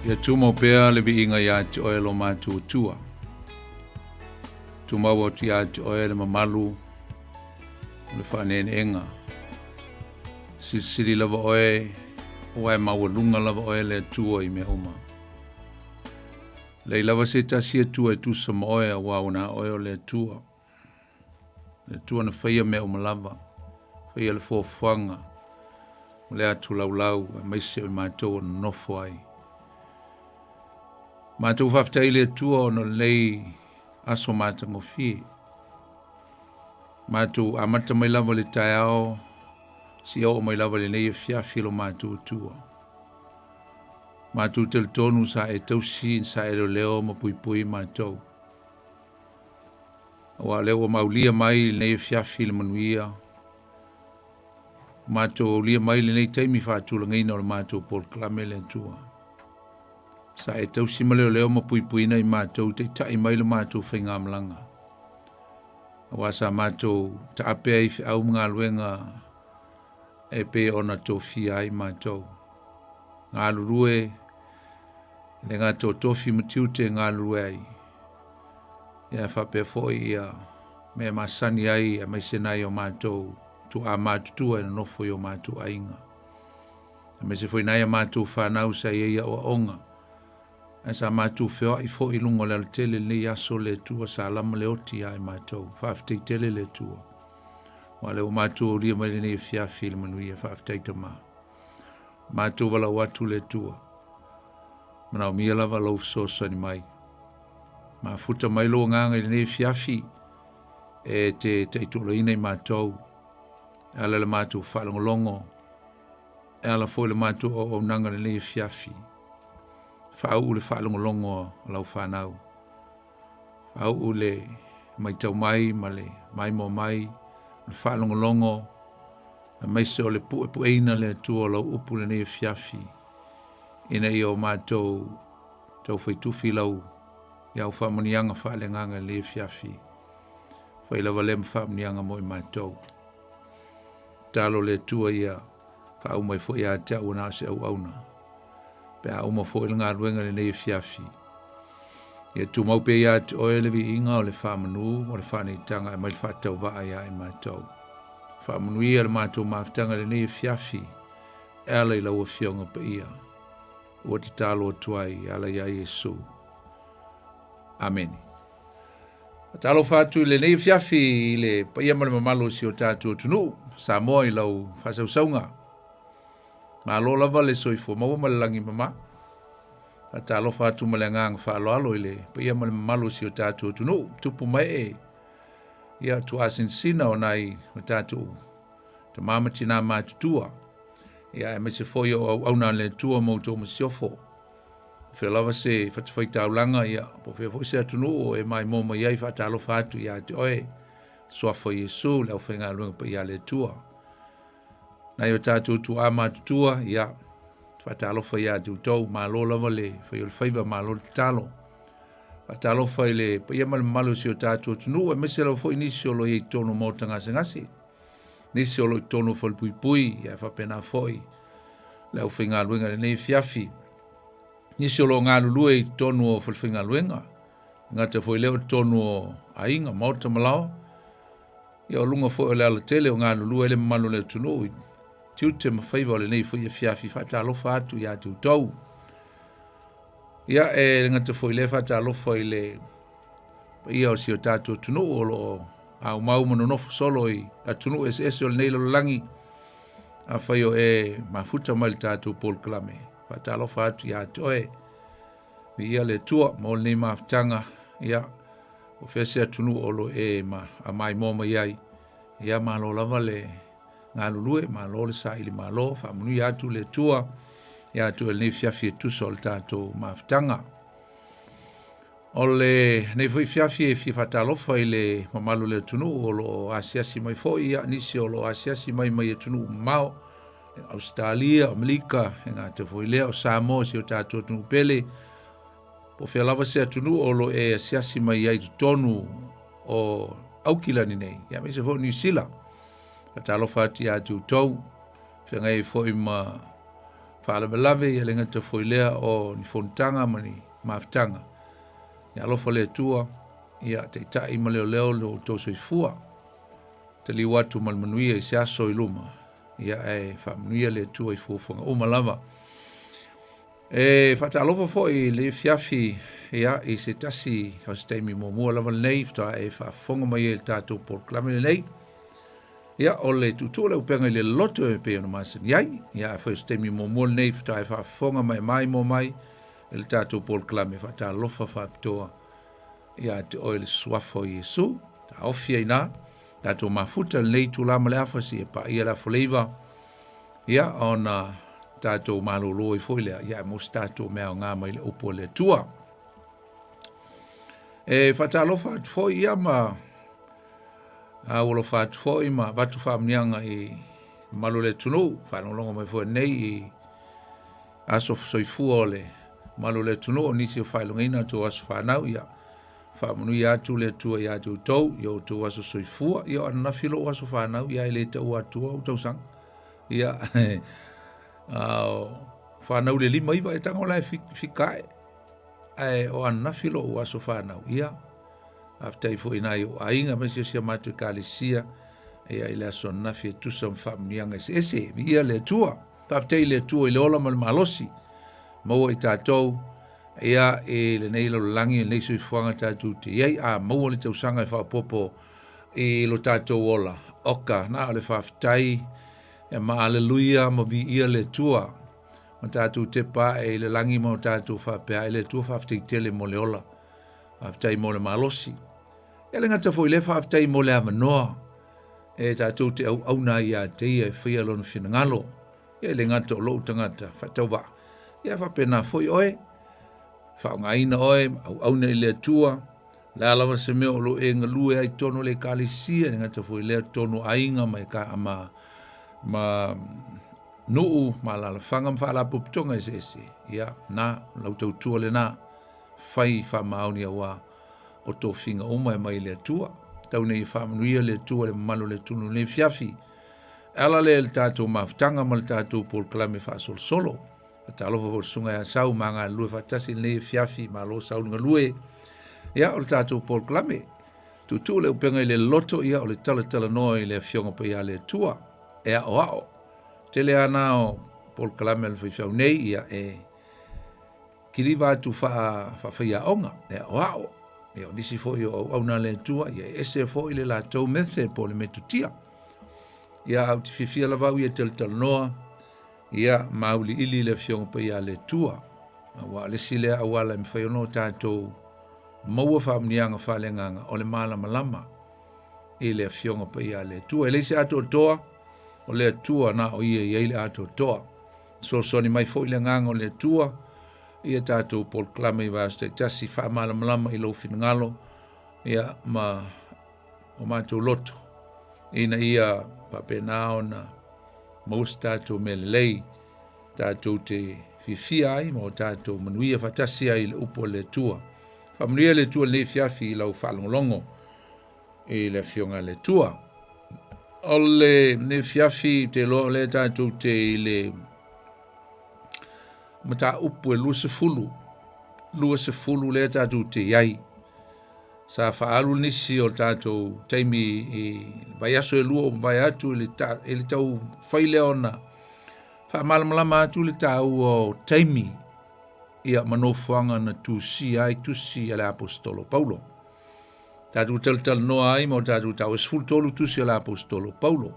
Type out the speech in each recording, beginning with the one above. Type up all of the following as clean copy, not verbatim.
Ia tuma pea le vi inga ia te oe lo mātua tua. Tuma watu ia te oe le mamalu, le whanene enga. Siri lava oe, oe mawalunga lava oe le tua I mea uma. Lei lava se tasia tua tu Samoa a wauna oe o le tua. Le tua na whaia mea uma lava. Whaia le fōwhanga. Le atu laulau, a maise o mātou na nofo ai. Mātou whaftai le tua o no lei aso mātou ngofi. Mātou amata mai lava le tai ao, si au mai lava le nei fiafilo mātou tua. Mātou tel tonu sa e tausi, sa e leo ma pui pui mātou. Wa leo maulia mai le nei fiafilo manuia. Mātou lia mai le nei taimi whātula ngaina o le mātou pol klame le tua. Sa e tausi ma leo ma pui pui nei mātou te tai mai le mātou whainga amlanga. Wa sa mātou ta apea I au mga luenga e pe ona tofi ai mātou. Ngā lurue, le ngā tō tofi matiute ngā lurue ai. Ia whapea foi ia me masani ai a maisenai o mātou tu a mātutua e nofo I o mātou ainga. A me se foi nai a mātou whanau sa ia o onga. A sa mātou whea I fo I lungo le tele le aso le tua sa lama le oti ai mātou. Whaaftei tele le tua. Wa le o mātou lia mai le ne fiafi le manuia whaaftei ta mā. Mātou wala watu le tua. Mana o mia lava lau sosa ni mai. Ma futa mai lo nganga le ne fiafi e te itolo ina I mātou. Ala le mātou whalongolongo. Ala foi le mātou o nanga le ne fiafi. Whau le whalongolongo lau whanau. Whau le mai tau mai, ma le mai mo mai, le whalongolongo, a maise o le pu eina le tua lau upu le ne fiafi. Ina I o mātou tau whaitufi lau, iau whamanianga whalenganga le fiafi. Whailawa le mwhamanianga mo I mātou. Talo le tua ia, whau mai fo ia te au na se au auna. Pea uma fo il ngā ruenga le nei fiafi. Ia tu mau pe ia te oe le vi inga o le whamanu, o le whanitanga e mai whatau waa ia I mātou. Whamanu ia le mātou maftanga le nei fiafi, e ala I lau a fionga pe ia. Ua ti talo tuai, ala ia Yesu. Amen. Talo fatu le nei fiafi le pa ia male mamalo si o tātua tunu, Samoa I lau whasau saunga. Ma lo lava le soifo, maua malalangi mama. A talo fatu male ngang whaaloalo I le, pa ia male mamalo si o tātua tunu, tupu mai e. Ia tu asin sina o nai o tātua. Ta mamati nā mātutua. Ia e mese foi o au nā le tua mauto masiofo. Fe lava se whatawhai taulanga ia, po fe foi se atunu o e mai moma iai whatalo fatu ia te oe. Soafo Yesu, lau whainga luenga pa ia le tua. Nai o tātou tu a mātutua, ia, whatalo whai a tu tau, mā lo lava le, whai o le whaiva mā lo le talo. Whatalo whai le, pa ia male malo si o tātou tunu, e mese lau whai nisi o lo i tono mōta ngase ngase. Nisi o lo I tono whai pui pui, ia whapena whai, lau whainga luenga le nei fiafi. Nisi o lo ngā lulue I tonu o whainga luenga. Ngā te whai leo tonu o ainga, mauta malao. Ia o lunga whai o le ala tele o ngā lulue le malo le tunu. Tiu te mawhaiva o le nei whai fiafi whatalofa atu ia tu tau. Ia e ngā te whai le whatalofa I le ia o si o tātou tunu o lo au maumano nofo solo I a tunu ese o le nei lololangi. A whai o e mafuta mai le tātou pol klame. Whatalofa atu ia toe. Ia le tua mo le nei maftanga. Ia o whese a tunu o lo e ma a mai moma iai. Ia ma lo lava le ngā lulue, ma lo le sa ili ma lo, whamunu I atu le tua, I atu e nei fiafi e tuso le tātou maftanga. O le nei fui fiafi e whatalofa I le mamalu le tunu o lo asiasi mai fo ia, nisi o lo asiasi mai mai e tunu mao, Australia, Amerika, ngā te fui lea o Samoa si o tātou tunu pele, po whea lava se atunu o lo e asiasi mai ai tonu o aukilani nei, ia me se fo New Zealand. Ka talo whati atu tau, whengai fo I whaalawelawe ia le ngata foilea o ni fontanga ma ni maftanga. Ia alofa le tua, ia te itai ma leo leo lo toso i fua. Te li watu malmanuia i se aso i luma. Ia e whamanuia le tua i fuafunga umalawa. Whata alofa fo i le fiafi ia i se tasi o se teimi mua lava nei, fta e whafonga mai e le tātou porklame nei. Ia o le tutua le Upega ile Loloto e peo na masani iai. Ia e whai teimi mua nei, fta e whafonga mai mo mai, e le tātou porklame, whata alofa whapitoa. Ia te oe le suafo i Yesu, ta ofia i nā, tātou mafuta nei tūlama le awhasi e pa ia la foleiva. Ia o na tātou malolo i foilea, ia e mos tātou mea o ngā mai le upo le tua. Whata alofa atu foi ia ma awolo atu foi ma watu whamnianga i malole tunu, whanolonga mai foi nei i aso soifua ole malole tunu o nisi o whailunga ina tu aso whanau ia whamunu ia atu le tua ia atu tau, ia tu aso soifua, ia ana filo aso whanau, ia ele tau atua o tau sang, ia whanau le lima iwa e tangola e whikae. O ana filo o aso whanau ia aftai fo ina i o ainga mesi sia matu i kalisia ia i le aso nafi e tusa mwhamnianga ese ia le tua aftai le tua i le ola mal malosi maua i tātou ia e le nei lo langi e neiso i fuanga tātou te iei a maua le tausanga i whapopo i lo tātou ola oka na le whaftai e ma aleluia ma vi ia le tua ma tātou te pā e le langi ma tātou whapea e le tua whaftai tele mo le ola, whaftai mo le malosi. E le ngata fo i le whaftai mo le amanoa, e tātou te au na ia te ia e whia lona whina ngalo, e le ngata o lou tangata, whatau wa. Ia whapena fo i oe, whaunga ina oe, au na i le tua, le alawa se meo lo e ngalue ai tono le kalisia, le ngata fo i le tono ainga mai ka ama nuu ma la fanga mfa la puputonga ese ia na lau tua le na fai fa mauni wa o to finga uma e mai le tua tau nei fa manuia le tua le malo le tunu le fiafi ala le tatou maftanga mal tatou por klame fa solo ta lo fo sunga ya sau manga lu fa tasi le fiafi malo sau ngalue ia o tatou por klame tu le Upega ile Loloto ia o le tala no ile fionga pe ia le tua e o tele ana o por klame le fai nei ia e kiriva tu fa ia onga e wao e o nisi fo yo au na le tua ia ese fo ile la tau methe po le metutia ia au tififia la vau ia tel noa ia mauli ili le fiong pe ia le tua wa le sile awala me fai no tatou maua fa mnianga fa le nganga o le mala malama ile fiong pe ia le tua ele se ato toa o le tua na o ia ile ato toa so ni mai fo ile nganga o le tua ia tātou por klame vaste tasi fa malama i lo finngalo ia ma o mātou loto ina ia papenao na maus tātou melelei tātou te fifia ai mo tātou manuia fatasi ai le upo le tua manuia le tua le fiafi i lau whalongolongo i le fionga le tua o le fiafi te lo le tātou te le mata upu e lua se fulu le tātou te iai. Sa whaalu nisi o tātou teimi i vai aso e lua o vai atu e le tau whaile ona. Wha malamalama atu le tau o teimi ia manofuanga na tusi ai tusi ale apostolo Paulo. Tātou tal noa ai mo tātou tau e sfulu tolu tusi ale apostolo Paulo.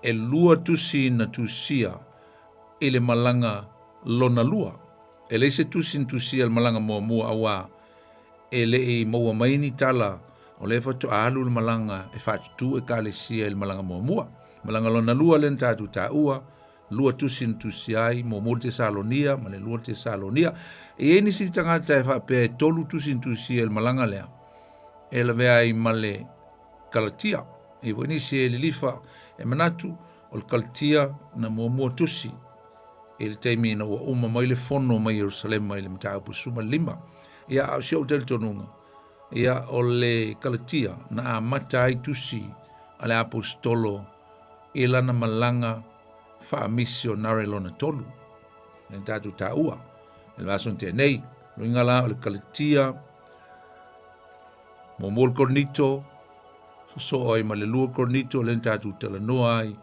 E lua tusi na tusia ele malanga lona lua. E le se tusi al malanga mua awa e le e maua maini tala o le fatu alu le malanga e fatu tu e kale sia il malanga mua. Malanga lona lua len tatu ta ua, lua tusi ai mo te Salonia, ma le lua te Salonia. E eni si tangata e whape tolu tusi il malanga lea. E la vea i male Kalatia. E wani si e lifa e manatu o le Kalatia na mua tusi. E le teimi na ua uma mai le fono mai Jerusalem mai le mtaupu suma lima. Ia au siau tel tonunga. Ia o le Kalatia na mata ai tusi ale apostolo e lana malanga wha misionare lona tolu. le tātou tā ua. E le vaso te nei, luinga la o le kalatia, mo mol kornito, so ai ma le lua kornito le tātou tala noa ai,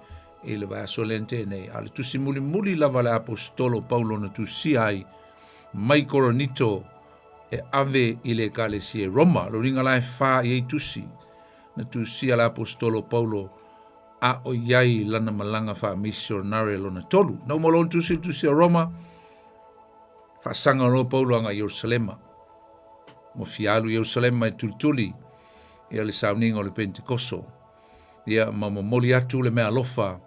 e le vaso le te nei. Ale tusi muli muli lava le apostolo Paulo na tusi ai, mai kornito e ave i le kalesia Roma, lo ringa la e wha i ei tusi, na tusi ala apostolo Paulo, a o iai lana malanga wha missionare lo na tolu. Na umalon tusi a Roma, wha sanga no Paulo anga Yerusalema. Mo fialu Yerusalema e tultuli, ia le sauninga o le Pentekoso. Ia mamamoli atu le mea lofa,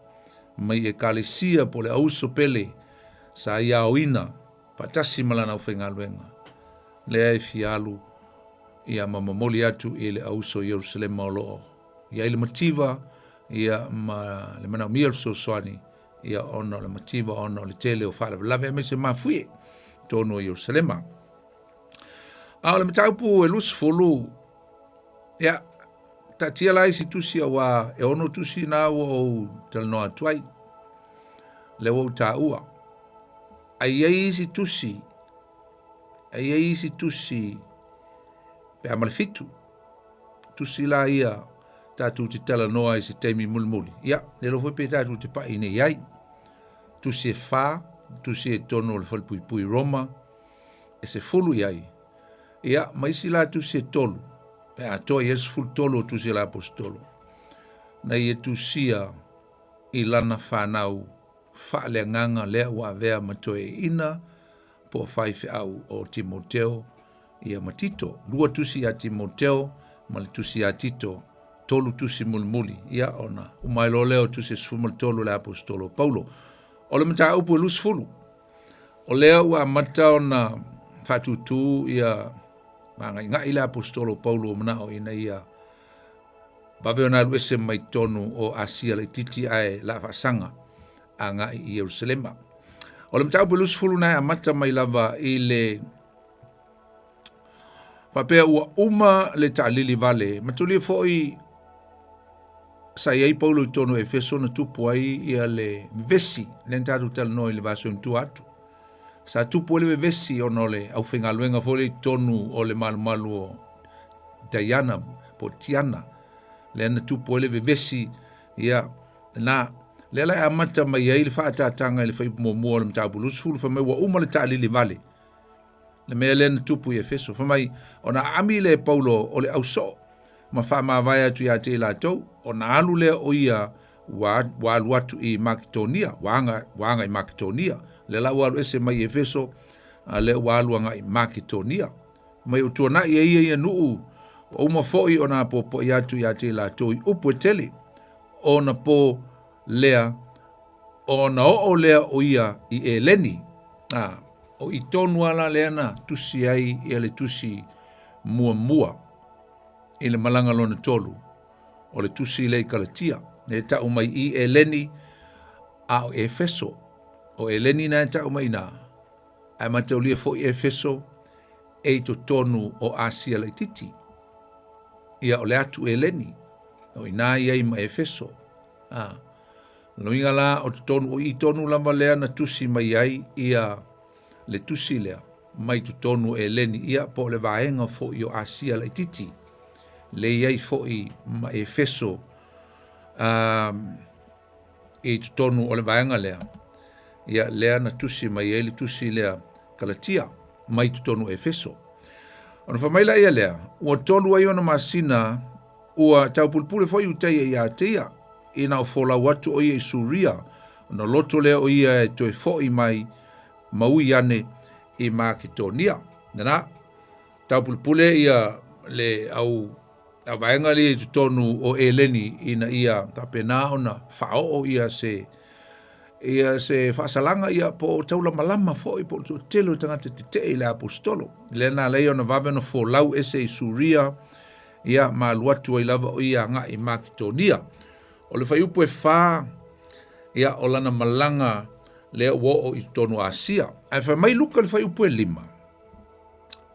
mai e kalesia po le auso pele, sa ia oina, patasi malana o whengaluenga. Le ai fialu, ia mamamoli atu i le auso Yerusalema o loo. Ia ile mativa, ia le mana mia so soani, ia ona le mativa, ona le tele o whare. Lave me se mafuie, tono Yerusalema. A le mataupu e lusfolu, ia, ta tia lai si tusi a wa, e ono tusi na o talanoa tuai, le wau ta ua. Ai ei si tusi, pe amalefitu, tusi la ia, tatu te talanoa i si teimi mulmuli. Ia, le lo foi pe tatu te pa ine iai, tusi e fa, tusi e tono le falpui Roma, e se fulu iai. Ia, maisi la tusi e tolu, e a toa Yesu fulu tolu o tusi la apostolo. Na ia tusia i lana whanau, wha le nganga lea wa vea matoe ina, po faife au o Timoteo, ia matito. Lua tusi a Timoteo, ma le tusi a Tito, tolu tusi mulmuli, ia ona. Umailo leo tusi sfumal tolu le apostolo Paulo. O le mata upu e lusfulu. O leo wa mata ona fatutu ia nga ile apostolo Paulo manao ina ia babe ona luese mai tonu o Asia le titi ai la fasanga anga i Yerusalema. O le mata upu e lusfulu na amata mai lava ile papea ua uma le ta'alili vale. Matuli foi sa iei Paulo i tono Efeso na tupu ai ia le vesi, len tatu talanoa i le vaso mtu atu. Sa tupu le vesi ono le au whengaluenga fole i tonu o le malu o Diana, po Tiana. Le na tupu le vesi ia na le lai amata mai iei le whaatatanga i le whaipumomua o le mtabulus hulu whamai ua uma le ta'alili vale. Le mea le na tupu i Efeso. Whamai ona ami le Paulo o le au so. Ma wha vai atu ia te la tau, o na alu lea o ia wa alu atu i Makedonia, wanga i Makedonia. Le la walu ese mai Efeso, le wa alu anga i Makedonia. Mai utua na ia nuu, o uma foi o na po i atu ia te la tau i upu e tele, o na po lea, o na o lea o ia i Eleni. O i tonu ala lea na tusi ai i le tusi mua. I le malanga lona tolu, o le tusi le kalatia, ne ta umai i Eleni a o Efeso, o Eleni na ta umai na, ai mataulia fo i Efeso, e to tonu o Asia le titi, ia o le atu Eleni, o ina ia i ma Efeso, loinga la o tonu, o i tonu lama lea na tusi mai ai, ia le tusi lea, mai to tonu Eleni, ia po le vaenga fo i o Asia le titi, le iai foi ma Efeso e tonu o le vaenga lea. Ia lea na tusi mai ele tusi lea kalatia mai tonu Efeso. Ona whamaila ia lea, ua tolu ai ona masina ua taupulpule foi uteia ia teia i na o fola watu o ia i Suria. Ona loto lea o ia e toi foi mai maui ane i Makedonia. Nana, taupulpule ia le au a vaenga li tonu o Eleni ina ia tapena ona fao ia se fasalanga ia po taula malama foi po telo tangata te ile apostolo lena le ona vave no folau ese i Suria ia maluatu ai lava o ia nga i Makedonia o le faiupu e fa ia o lana malanga le wo o i tonu Asia ai fa mai luka le faiupu e 5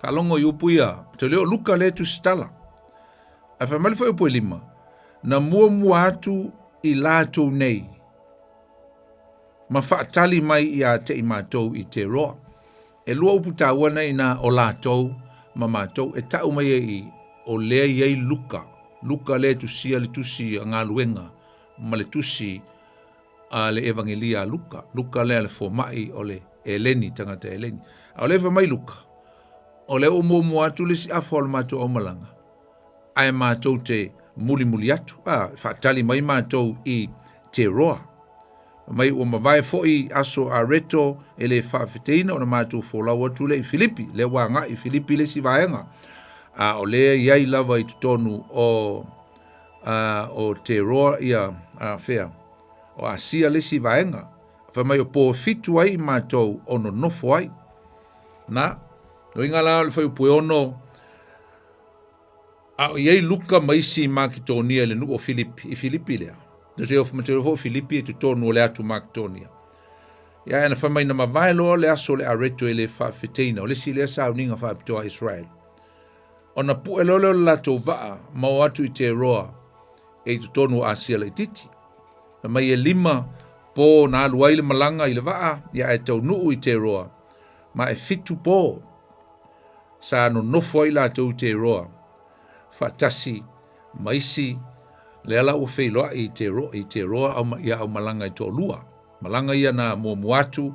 palongo iupu ia te leo luka le tu stala. A whamali whai upo 5, na mua atu i lātou nei. ma whaatali mai ia te i mātou i te roa. E lua upu tāwana i nā o lātou ma mātou e tau mai i o lea iei luka. Luka le tusia le tusi a ngā luenga ma le tusi a le evangelia Luka. Luka le fomai o le eleni tangata eleni. A le mai Luka. O le o mo atu le si afo o le mātou o malanga. Ai mātou te muli atu. Whaatali mai mātou i te roa. Mai o mawai foi aso a reto e le whawhiteina o na mātou wholau atu le i Filipi. Le wanga i Filipi le si vaenga. O le iai lava i tutonu o te roa ia whea. O a sia le si vaenga. Wha mai o pō fitu ai mātou o no nofo ai. Na, no inga la le whai upue ono o iei luka maisi Makitonia le nuko Filipi, i Filipi lea. No te ofu matero ho Filipi e tutonu o le atu Makitonia. Ia ena wha mai na mawai loa le aso le areto e le whawhiteina o le si le sa uninga whapitoa Israel. O na pu e lolo la tō waa mau atu i te roa e tutonu a sia le titi. Na mai e 5 po na aluai le malanga i le waa ia e tau nuu i te roa. Ma e fitu po sa no nofo i la tau te roa. Fatasi, maisi, le ala o wheiloa i te roa ia au malanga i tō lua. Malanga ia na muatu,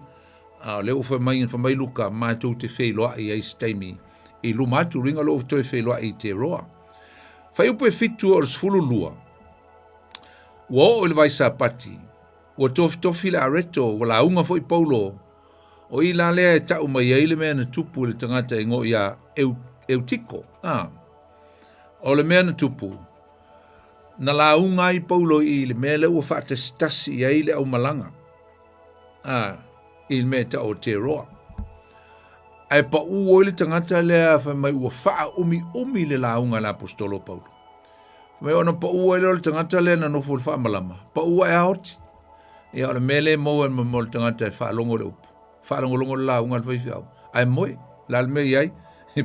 le o whamai luka mātou te wheiloa i eis taimi. I lumatu ringa lo toi wheiloa i te roa. Whai upe fitu o sfulu lua. Ua o le vaisa pati. Ua tofi le areto, ua la unga fo i paulo. O i la lea e tau mai eile mea na tupu le tangata ingo ia eutiko. O le mea na tupu. Na la unga i paulo i le mea le ua whaatastasi i eile au malanga. I le mea ta o te roa. Ai pa ua le tangata lea mai ua wha umi le launga la apostolo Paulo. Mai ona pa ua le tangata lea na nofo le wha malama. Pa ua e haoti. Ia ole mele moa mo le tangata e wha longo le upu. Wha longo le launga le whaifiau. Ai moe, la le mea iai.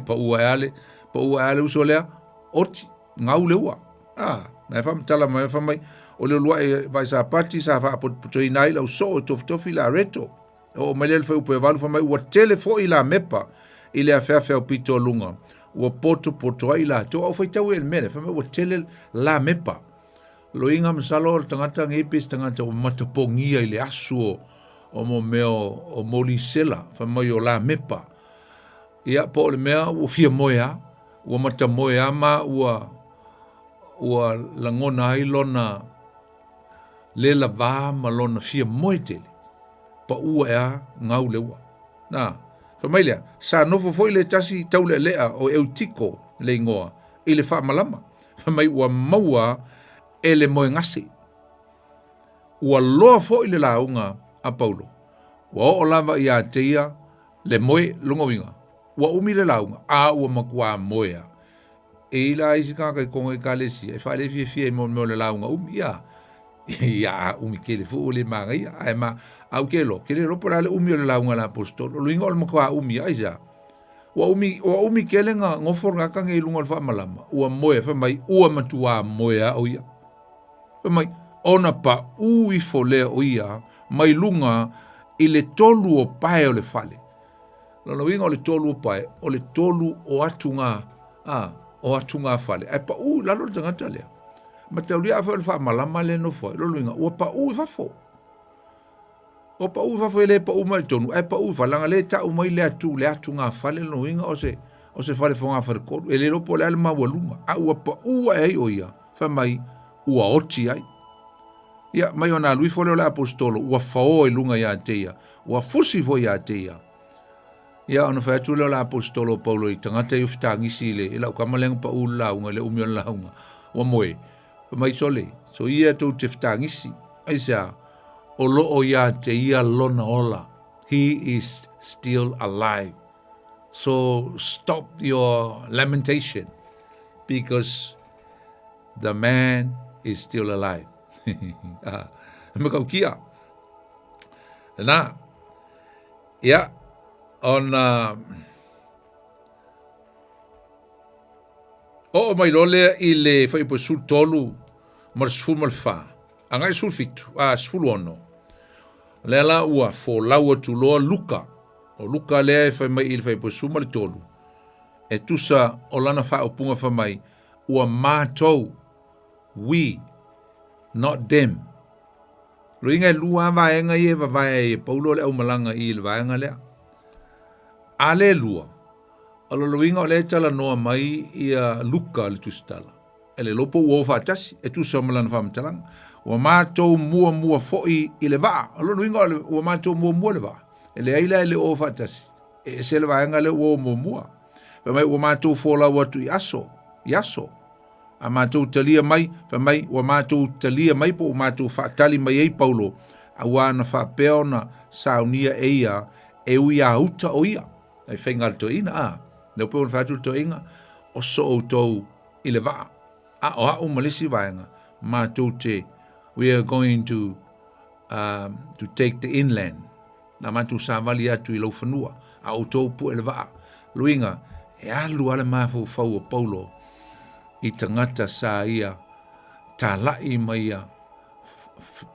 Pa ua e ale uso lea. Oti, ngau le ua. Mai wha matala mai wha mai. O le lua e vai sa pati sa wha apotoi nai lau so o tofi la reto. O mai le upe valu fa mai ua tele fo i la mepa i le afea o pito lunga. Ua poto ai la. Tō au whaitau e le mele, fa mai ua tele la mepa. Lo inga masalo o tangata ngepis tangata o matapongia i le asu o mo meo o moli sela, fa mai o la mepa. Ia po le mea ua fia moea, ua mata moea ma ua langona ai lona le la va ma lona fia moe tele. Pa ua ea ngau le ua. Na, familia, sa nofo foi le tasi tau le lea o eutiko le ingoa, i le wha malama. Famai ua maua e le moe ngasi. Ua loa foi le launga a Paulo. Ua o lava i a teia le moe lungawinga. Ua umi le launga, ua makua moea. E ila isi kaka i kongo i kalesi, e wha le fie i mo le launga umi ia. Ia umi kele fu le manga ia ai ma au kelo kele ro por ale umi le launga la apostolo luinga o mo umi ai ja wa umi kele nga ngofor nga ka nge lunga fa malama ua moe fa mai ua matua moea o ia fa mai ona pa ui fole o ia mai lunga i le tolu o pae o le fale lo luinga o le tolu o pae o le tolu o atunga fale ai pa la lo tanga lea ma taulia fa le fa malama le no fo lo luinga o pa fa fo o pa fa le pa mai tonu ai pa fa langa le ta mai le atu nga fa le luinga o se fa le fonga fa ko e le lo po le alma waluma o pa ai o ia fa mai oti ai ia mai ona lui fo le apostolo o fa o lunga ia teia o fusi fo ia teia ia ona fa tu le apostolo Paulo i tangata i ftangisi le ila ka maleng pa ula unga le umion la unga o moe mai sole so ia tu te ftangisi aisa o lo o ia te ia lona ola he is still alive so stop your lamentation because the man is still alive me kau kia na ia on o mai lole i le fai po sul tolu mar sul mal fa anga sul fitu sul ono Le la ua fo lau atu loa luka. O luka lea e whai mai ili whai po suma le tolu. E tusa o lana wha o punga wha mai, ua mātou, we, not them. Lo inga lua vaenga i e vavae e paulo le au malanga i le vaenga lea. Ale lua. Alo lo inga o le tala noa mai i a luka le tustala. E le lopo ua ofa atasi, e tusa o malana wha matalanga. Ua mātou mua foi i le vaa. Alo lo inga ua mātou mua le vaa. E le aila e le ofa atasi. E se le vaenga le ua mua. Whamai ua mātou fola watu i aso. A mātou talia mai, whamai ua mātou talia mai po mātou whaatali mai ei paulo. A wana whapeo na saunia eia e ui a uta o ia. Ai whaingal to ina a. Nau peo na whātul to inga. O so o tau i le vaa. A o a malisi vaenga. Mātou te, we are going to take the inland. Na mātou sāwali atu i lau whanua. A o tau pu e le vaa. Luinga, e alu ale mafau fau o paulo i tangata sa ia ta lai mai ia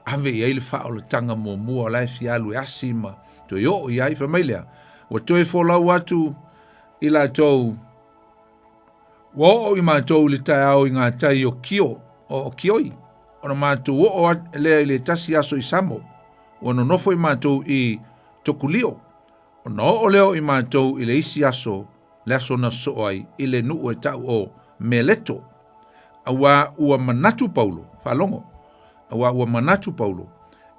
ave ia ile fa o le tanga mua lai fi alu e asima to yo ia i familia wa toi fo lau atu i la tou wo i ma tou le tai au i ngā tai o kioi ona ma tou o le tasi aso i Samoa ona nofo i ma tou i tokulio ona o leo i ma tou i le isi aso le aso na soai i le nuu e tau o meleto. Awa ua manatu paulo, whalongo. Awa ua manatu paulo,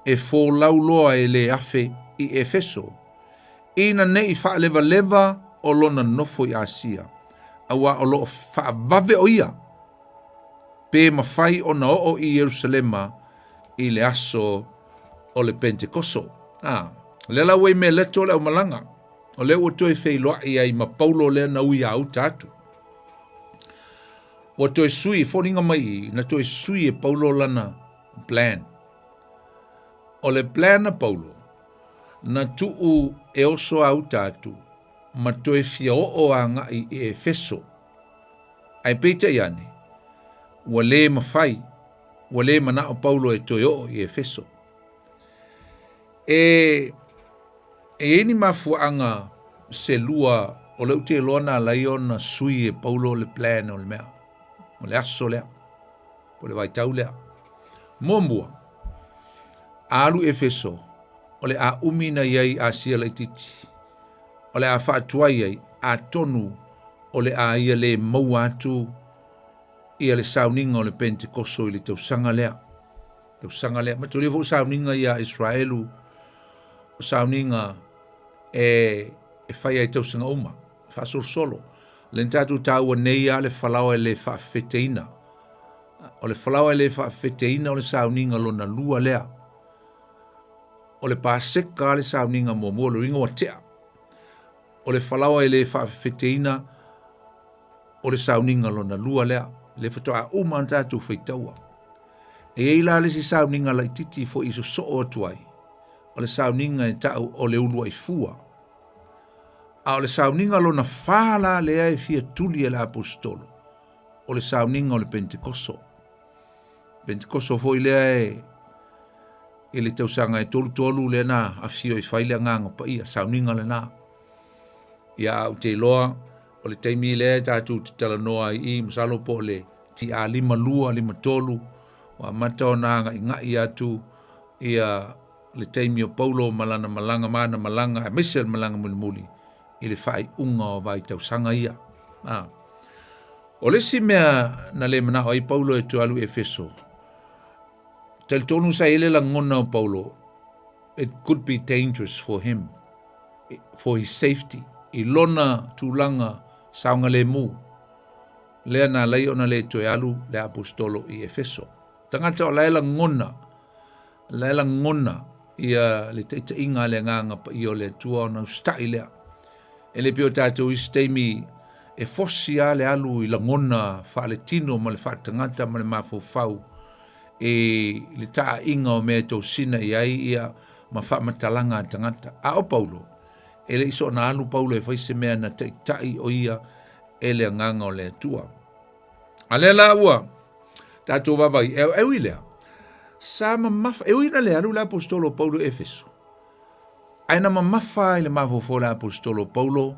e fō lauloa e le afe i Efeso. Ina ne i wha leva o lona nofo i Asia. Awa o lo wha vave o ia. Pe mawhai o na o i Jerusalema i le aso o le Pentekoso. Le lau e meleto le o malanga. O le o toi whailoa i ai ma paulo le na ui au tatu. O toi sui, whoringa mai na toi sui e paulo lana plan. O le plan na paulo, na tuu e oso au tatu, ma toi fia o anga i Efeso. Ai peita iane, wa le mawhai, wa le mana o paulo e toi o i Efeso. E eni mafuanga se lua o le ute loana lai ona sui e paulo le plan o le mea. O le aso lea. O le waitau lea. Momua. Alu Efeso. O le a umina iai a sia le titi. O le a whaatua iai a tonu o le a ia le mau atu ia le sauninga o le Pentekoso i le tausanga lea. Tausanga lea. Matu le fo sauninga ia Israelu. O sauninga e whai ai tausanga uma. Whaasor solo. Le tatu tau nei a le whalawa e le whaafeteina. O le whalawa e le whaafeteina o le sauninga lona lua lea. O le pāseka le sauninga mua lo ringo atea. O le whalawa e le whaafeteina o le sauninga lona lua lea. Le whatoa uma tatu whaitaua. E eila le si sauninga lai titi fo iso soo atuai. O le sauninga e tau o le ulua i fua. A o le sauninga lo na whala lea e fia tuli e la apostolo. O le sauninga o le Pentekoso. Pentekoso fo i lea e le tausanga e tolu lea na a fio i whaile nganga pa ia. Sauninga le na. Ia au te loa o le teimi lea tatu te tala noa i masalo po le ti a lima lua, lima tolu. Wa mata o nanga i ngai atu ia le teimi o paulo malana malanga mana malanga. A misel malanga muli. I le whai unga o vai tausanga ia. O le si mea na le mana o i paulo e tualu Efeso. Tal tonu sa ele la ngona o paulo. It could be dangerous for him. For his safety. I lona tūlanga saunga le mu. Lea na lei ona le tualu le apostolo i Efeso. Tangata o laela ngona. Laela ngona. Ia le teita inga le nganga pa i o le tua o na ustai lea. E le pio tātou isteimi e fosia le alu i la ngona wha le tino ma le wha tangata ma le mafofau e le taa inga o mea tau sina i ai ia ma wha matalanga tangata. A o paulo, e le iso na alu paulo e whaise mea na tai o ia e le nganga o le tua. A le la ua, tātou wawai, e ui lea, sa ma mafa, e ui na le alu la apostolo paulo Efeso. Aina mamafa ile mafofo apostolo Paulo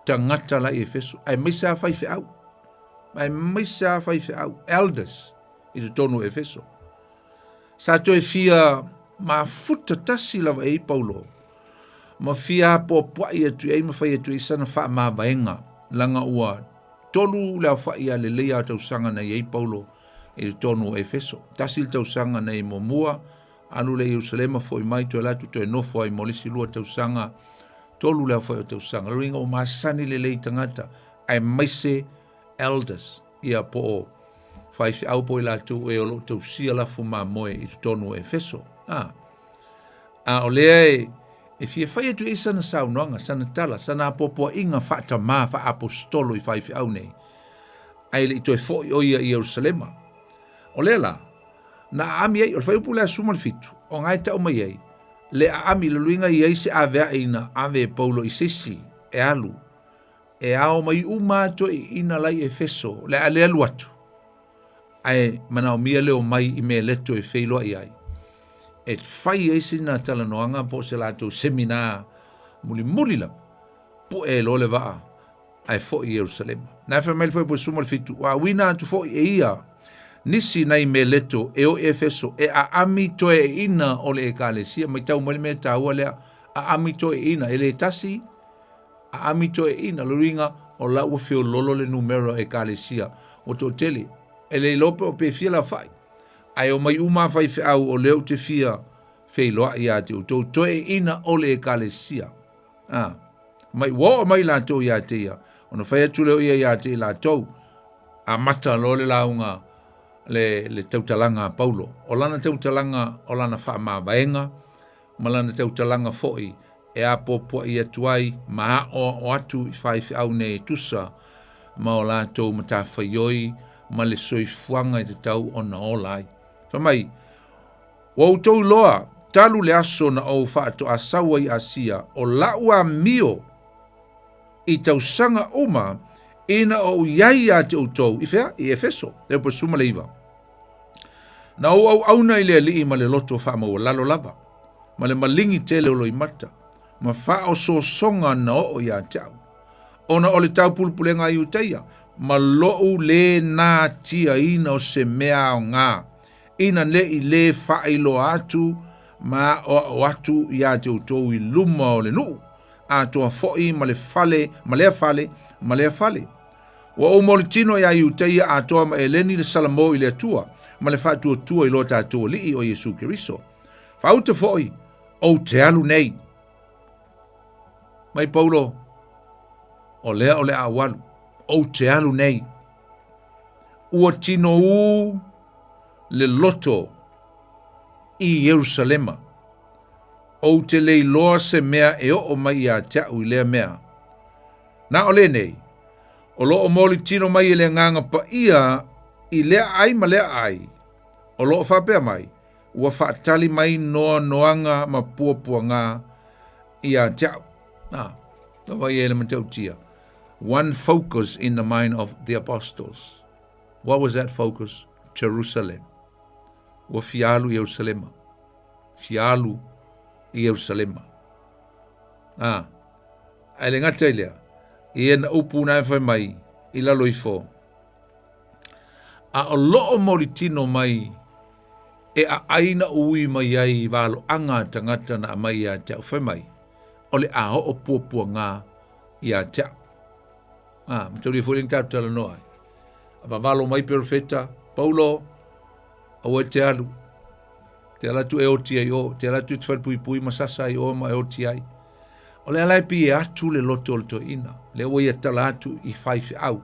tangata la Efeso ai misa fai fe au. Ai misa fai fe au elders i tonu Efeso. Sa toe fia ma futa tasi lava e Paulo. Ma fia po ia tu ai ma fai tu isana fa ma vaenga langa ua tonu la fa ia le leia tau sanga na e Paulo i tonu Efeso. Tasi tau sanga na momua anu le Jerusalema foi mai to la tu to no foi molisi lua tau sanga tolu le foi tau sanga ringa o masani le tangata ai maise elders ia po fai au po la tu e o tau sia la fuma moe i tonu Efeso ole e fia fai tu isa na saunanga sana tala sana popo inga fata ma fa apostolo i fai au nei ai le to foi o ia Jerusalema ole la na ami ai o fai pula suma fitu o ngai ta o mai ai le ami le luinga i se ave ina ave Paulo i sesi e alu e ao mai uma to ina lai Efeso le ale alu atu ai mana o mia le o mai i me leto e feilo ai e fai ai sina tala noanga po se lato semina muli la po e lo le va ai fo i Jerusalem na fa mel foi po suma fitu wa wina tu fo e ia nisi nai me leto e o Efeso e a ami to e ina o le ekalesia mai tau mele me tau le a ami to e ina ele tasi a ami to e ina luringa o la o fio lolo le numero ekalesia o to tele ele lope o pe fia la fai ai o mai uma fai fe au o leo te fia fe loa ia te o to e ina o le ekalesia mai wo mai la to ia te ia ono fai atu leo ia te la to a mata lo le launga le tautalanga Paulo. O lana tautalanga, o lana wha maa vaenga, ma lana tautalanga foi, e a popo i atuai, ma o atu i whai au nei tusa, ma o lātou mata whaioi, ma le soi fuanga i te tau o na o lai. Whamai, wau tau loa, talu le aso na au whaato a sawa i asia, o laua mio, i tau sanga uma, ina o iai a te utou, i whea, i Efeso, te upo suma leiva. Na au auna i le li ma le loto wha ma lalo lava, ma le malingi tele o loi mata, ma wha o so songa na o ia tau. Ona o le tau pulpulenga i uteia, ma lou le nā tia ina o se mea o ngā, ina le i le wha i lo atu, ma o atu ia te utou i luma o le nuu, a toa foi ma le fale, ma lea fale, ma lea fale. Wa o molitino ya iuteia a toa ma eleni le salamo i le atua, ma le whaatua tua i lo tātua lii o Jesu Kiriso. Whauta foi, o te alu nei. Mai Paulo, o lea awalu, o te alu nei. Ua tino u le loto i Jerusalema. O te leiloa se mea e o mai a tau i lea mea. Na o le nei, o lo o moli tino mai le nganga pa ia i lea ai ma lea ai. O lo o whapea mai, ua whaatali mai noanga ma puapua ngā i a tau. Tawa i ele matau tia. One focus in the mind of the apostles. What was that focus? Jerusalem. Ua fialu Jerusalema. Fialu i Jerusalema. Ai le ngata ilea. I ena upu nai whai mai, i lalo i fō. A o loo moritino mai, e a aina ui mai ai walo anga tangata na mai a te whai mai, o le a o puapua ngā i a te. Mtauri fuling tatu tala noa. A walo mai perfeta, Paulo, au e te alu. Te alatu e oti ai o, te alatu i tfalpui pui masasa ai o ma e oti ai. O le alai pi e atu le loto o le to ina. Le oi e tala atu i whaifi au.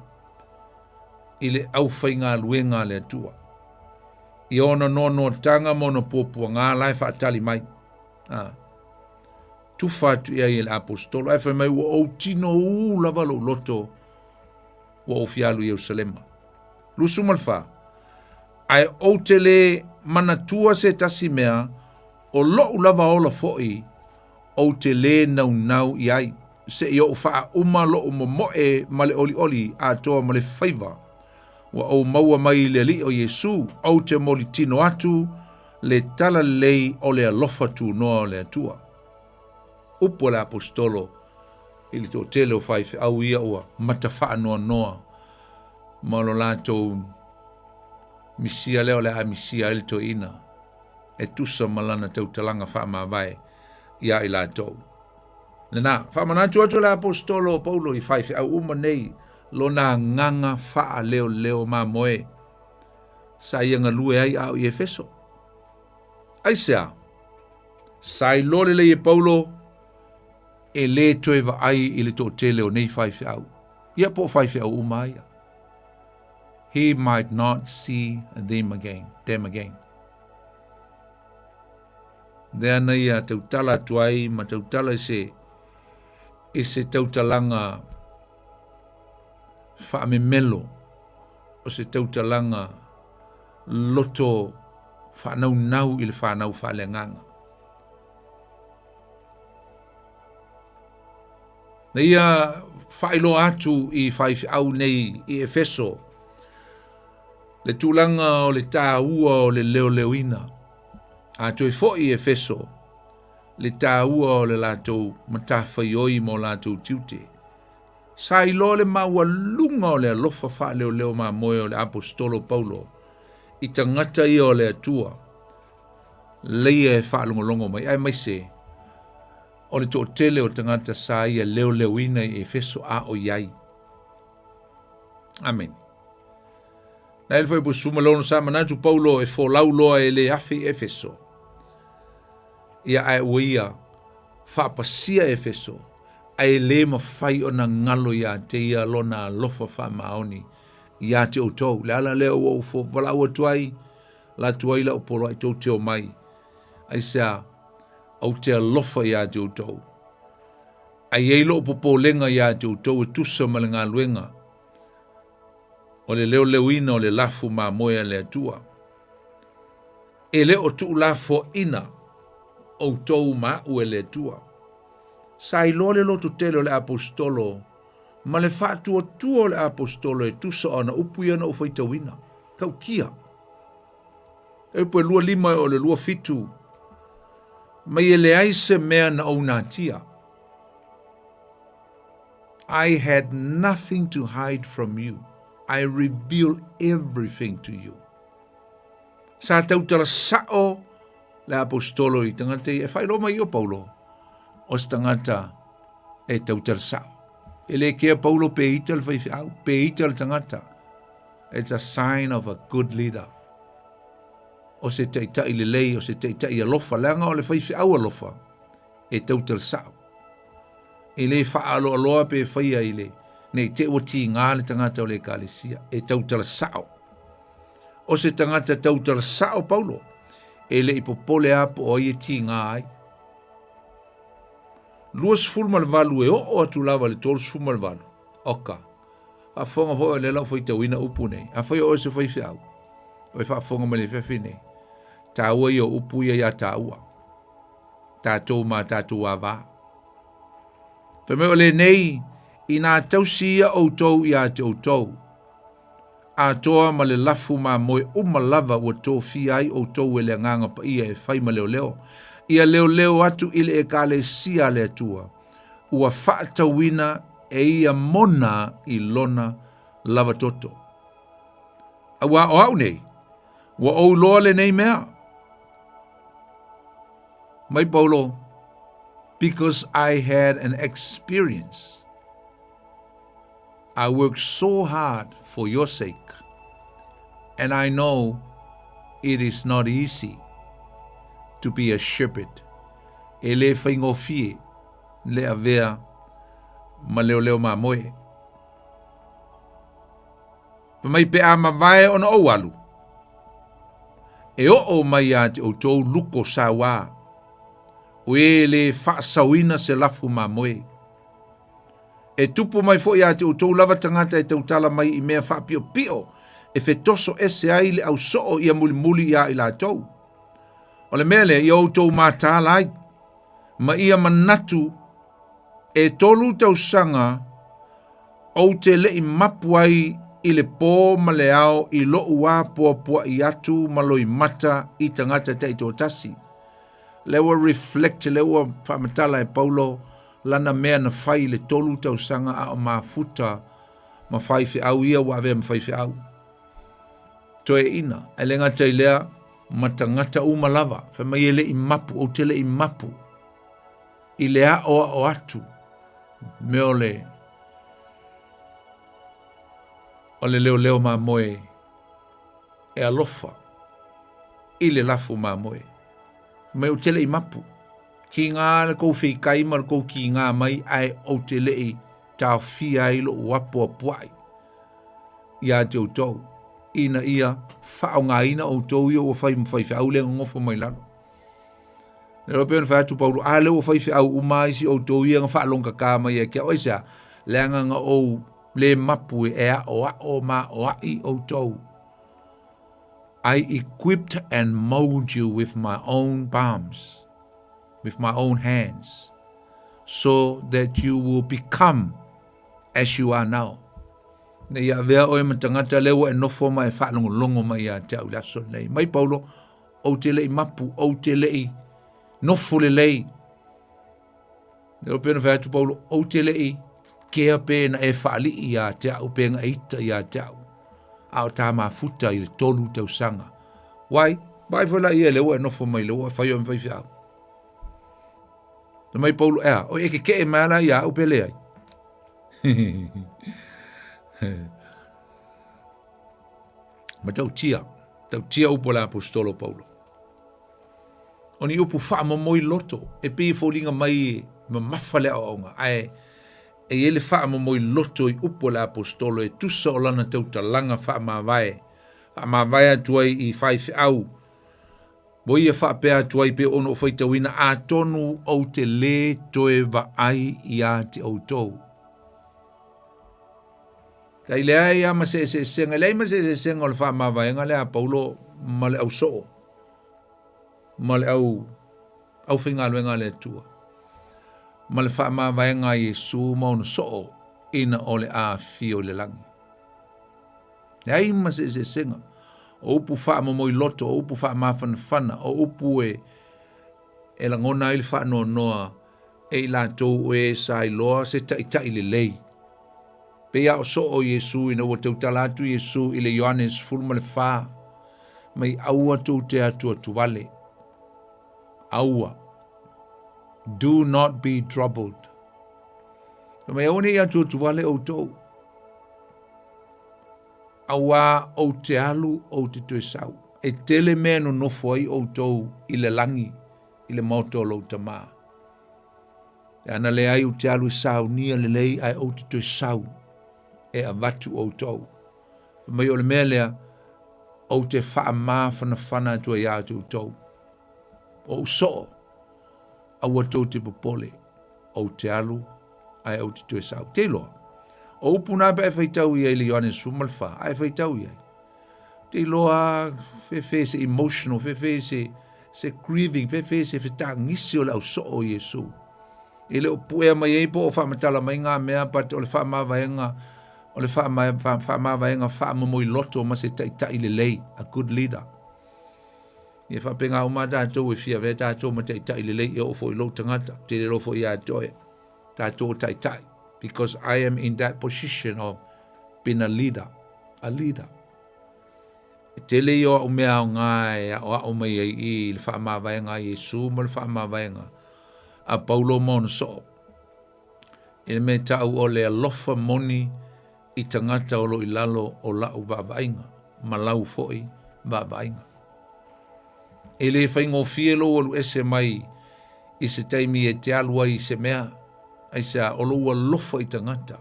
I le au whainga luenga le atua. I ona no tanga mono popua ngā lai whaatali mai. Tu whatu ia i le apostolo. Ai whai mai ua au tino u lava lo loto ua o fialu i Jerusalema. Lusu malwha. Ai o te le manatua se tasi mea o lo lava ola foi o te le nau i ai, se i o wha uma lo o momoe ma le oli a toa ma le whaiva, wa o maua mai le li o Jesu, o te moli tino atu, le tala lei o le alofa tu noa o le atua. upo le apostolo ili to tele o fai au ia ua matafa noa ma lo latou misia leo le a misia ili to ina e tusa malana tautalanga wha mawai ia i latou. Nena, whamanatu atu le apostolo Paulo i fai au uma nei lo na nganga wha leo ma moe sa ianga lue ai au i Efeso. Aisea, sai lore le i Paulo e le toeva ai i le to tele o nei fai au. Ia po fai au uma ia. He might not see them again. Dea na ia tautala tuai ma tautala i se tautalanga whaamemelo o se tautalanga loto whanau i le whanau whalenganga. Na ia whailo atu i whaifiau nei i Efeso le tūlanga o le tāua o le leo a toi fo i Efeso le tāua o le lātou matawhaioi mo lātou tiute. Sa ilo le maua lunga o le alofa wha leo ma moe o le apostolo Paulo i tangata i o le atua leia e wha longo mai ai mai se o le tōtele o tangata sa ia leo ina i Efeso a o iai. Amen. Na ele foi po suma lono sa manatu Paulo e fo lau loa e le afi Efeso. Ia ai uia fa pasia Efeso ai le ma fai ona ngalo ia te ia lona lofa fa maoni ia te otou le ala leo o fo vala o tuai la tuai la opolo ai te o mai ai sa au te lofa ia te otou ai ei lo popo lenga ia te otou e tusa malenga luenga o le leo ina o le lafu ma moia le atua e le o tu lafo ina o tou ma ue le tua. Sa ilo le loto tele o le apostolo, ma le fatu o tuo le apostolo e tusa ona upuia na ufaita wina. Kau kia. E pue lua lima o le lua fitu, ma ye le aise mea na au natia. I had nothing to hide from you. I reveal everything to you. Sa tautara sao le apostolo i tangata e whailo mai o Paulo o tangata e tautar sao. E le kea Paulo pe ital whaifiau, pe ital tangata. It's a sign of a good leader. O se teita i le lei, o se teita i alofa, leanga o le whaifiau alofa, e tautar sao. E le whaalo aloa pe whaia i le, nei te o ti ngā le tangata o le kalesia, e tautar sao. O se tangata tautar sao Paulo, e le ipopole apo o ie ti ngā ai. Luas fulma le valu e o atu lava le tolu fulma le valu. Oka. A fonga hoa le lau fai te wina upu nei. A fai o se fai fiau. O e wha fonga me le fefi nei. Tā ua i o upu ia ia tā ua. Tātou ma tātou a vā. Pe me o le nei, i nā tausi ia o tau ia te o tau. A toa ma le lafu ma moe umalava ua tō fi ai o tau e le nganga pa ia e whai ma leo. Ia leo atu ile e kale sia le atua. Ua whaatawina e ia mona i lona lava toto. A wa o au nei. Wa o loa le nei mea. Mai Paulo, because I had an experience. I worked so hard for your sake, and I know it is not easy to be a shepherd. E le whaingofie, le avea, ma leo ma moe. Pa mai pe a mawai ona o alu. E o mai a te o tau luko sa wā. O e le whaasawina se lafu ma moe. E tupu mai fo ia te o tau lava tangata e tautala mai i mea wha pio. E fetoso ese ai le au soo ia muli ia i la tau. O le mele i au tau mātala ai. Ma ia manatu e tolu tau sanga o te le i mapu ai i le pō ma le ao i lo ua pua i atu ma loi mata i tangata te i tō tasi. lewa reflect, lewa whamatala e Paulo, lana mea na whai le tolu tau sanga a o mafuta, ma whai fi au ia wa avea ma whai fi au. Toe ina, e lenga tai lea, matangata umalava, whamai ele I mapu, o tele I mapu, I lea o atu, me ole leo ma moe, e alofa, I le lafu ma moe. Me o tele I mapu, ki ngā kou whi kaima kou ki ngā mai, ai o tele I tau fia ilo wapo a puai. Ia te o tau, ina ia, whao ngā ina o tau ia o whai mwhai au le ngofo mai lalo. Nero pēn whai atu Paulo, a leo whai au umaisi o tau ia ngā whaalonga kā mai e kia oisea, leanga ngā o le mapu e a o ma o ai o tau. I equipped and mold you with my own palms, with my own hands, so that you will become as you are now. Na ia vea oe matangata lewa e nofo mai whaalongo longo mai a te au laso nei. Mai Paulo, o te lei mapu, o te lei nofo le lei. Nero pēna whai atu Paulo, o te lei kea pēna e whaali I a te au pēnga eita I a te au. Ao tā mafuta I le tolu tau sanga. Wai, bai whala ia lewa e nofo mai lewa, whai o mwhai whiau. Na mai Paulo ea, o eke ke e maana I a au pele ai. Ma tau tia upo la apostolo Paulo. Oni upu wha moi loto, e pi fōlinga mai ma mawhale au aunga, ai e ele wha moi loto I upo la apostolo e tusa o lana tau talanga wha mawai atuai I whai au. Bo ia wha pēa atuai pe ono o whaitawina a tonu au te le toe wa ai I a te autou. Kai lea ia ma se senga, lea ma se senga o le wha mawaenga lea Paulo ma le au soo. Ma le au whinga luenga le tua. Ma le wha mawaenga Yesu mauna soo ina o le a fio le langi. Lea ima se senga. O upu wha moi loto, o upu wha mawhanawhana, o upu e langona I le wha noa e la tau e sa I loa se tai le lei. Pea o so o Yesu ina o tau talatu Yesu I le Ioannes fulma le wha mai aua tau te atu wale. Aua. Do not be troubled. Mai aune I atu wale o tau. Aua o te alu o te tue sau. E tele mea no nofo ai o tau I le langi, I le mauto lo tama. E ana le ai o te alu sau nia le lei ai o te tue sau. E a watu o tau. Mai o le mea lea, o te wha maa whanawhana tua ia te o tau. O so, aua tau te popole, o te alu, ai o te tue sau. Te loa. O upuna pa e whaitau ia I le Ioannes Fumalwha, ai whaitau ia. Te loa, fe se emotional, fe se grieving, fe se whita ngisi o le au so o Yesu. I le o puea mai ei po o whamatala mai ngā mea pat o le wha mawaenga, o le wha mawaenga wha mamoi loto ma se tai le lei, a good leader. Ia wha penga o ma tātou e fia ve tātou ma tai le lei e ofo I lo tangata, te le lofo I a toe, tātou tai. Because I am in that position of being a leader. E tele I o mea o ngai, o mai I le wha mawaenga Yesu ma le wha mawaenga. A Paulo Mono so. E me tau o le alofa moni I tangata o lo I lalo o lau vavainga. Ma lau foi vavainga. E le whaingo fielo o lu ese mai I se taimi e te alua I se mea. Ai sa o lo ua lofa I tangata.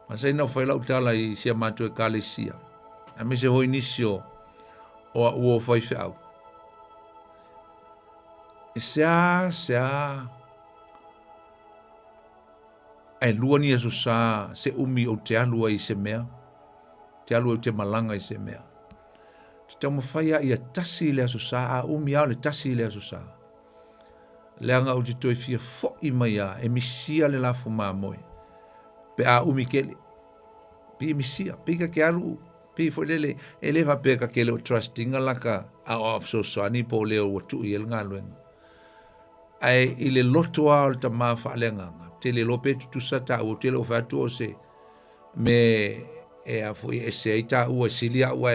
Ma sa ina whai lau tala I sia mātua e kālesia. A me se hoi nisio o a ua whai whiau. E sea ai lua ni aso sa se umi o te alua I se mea. Te alua o te malanga I se mea. Te tau mawhaia I a tasi le aso sa, a umi au le tasi le aso sa. Leanga o te toi fia fo I mai a, e misia le lafu maa moe. Pe a umi kele. Pe misia, pe ka ke alu, pe fo lele, e lewa pe ka kele o trustinga laka a of so swani po leo watu i el ngaluenga. Ai i le loto a o ta maa whaalenganga. Te le lope tu sata o te le o whatu o se me e a fo e se ita ua silia ua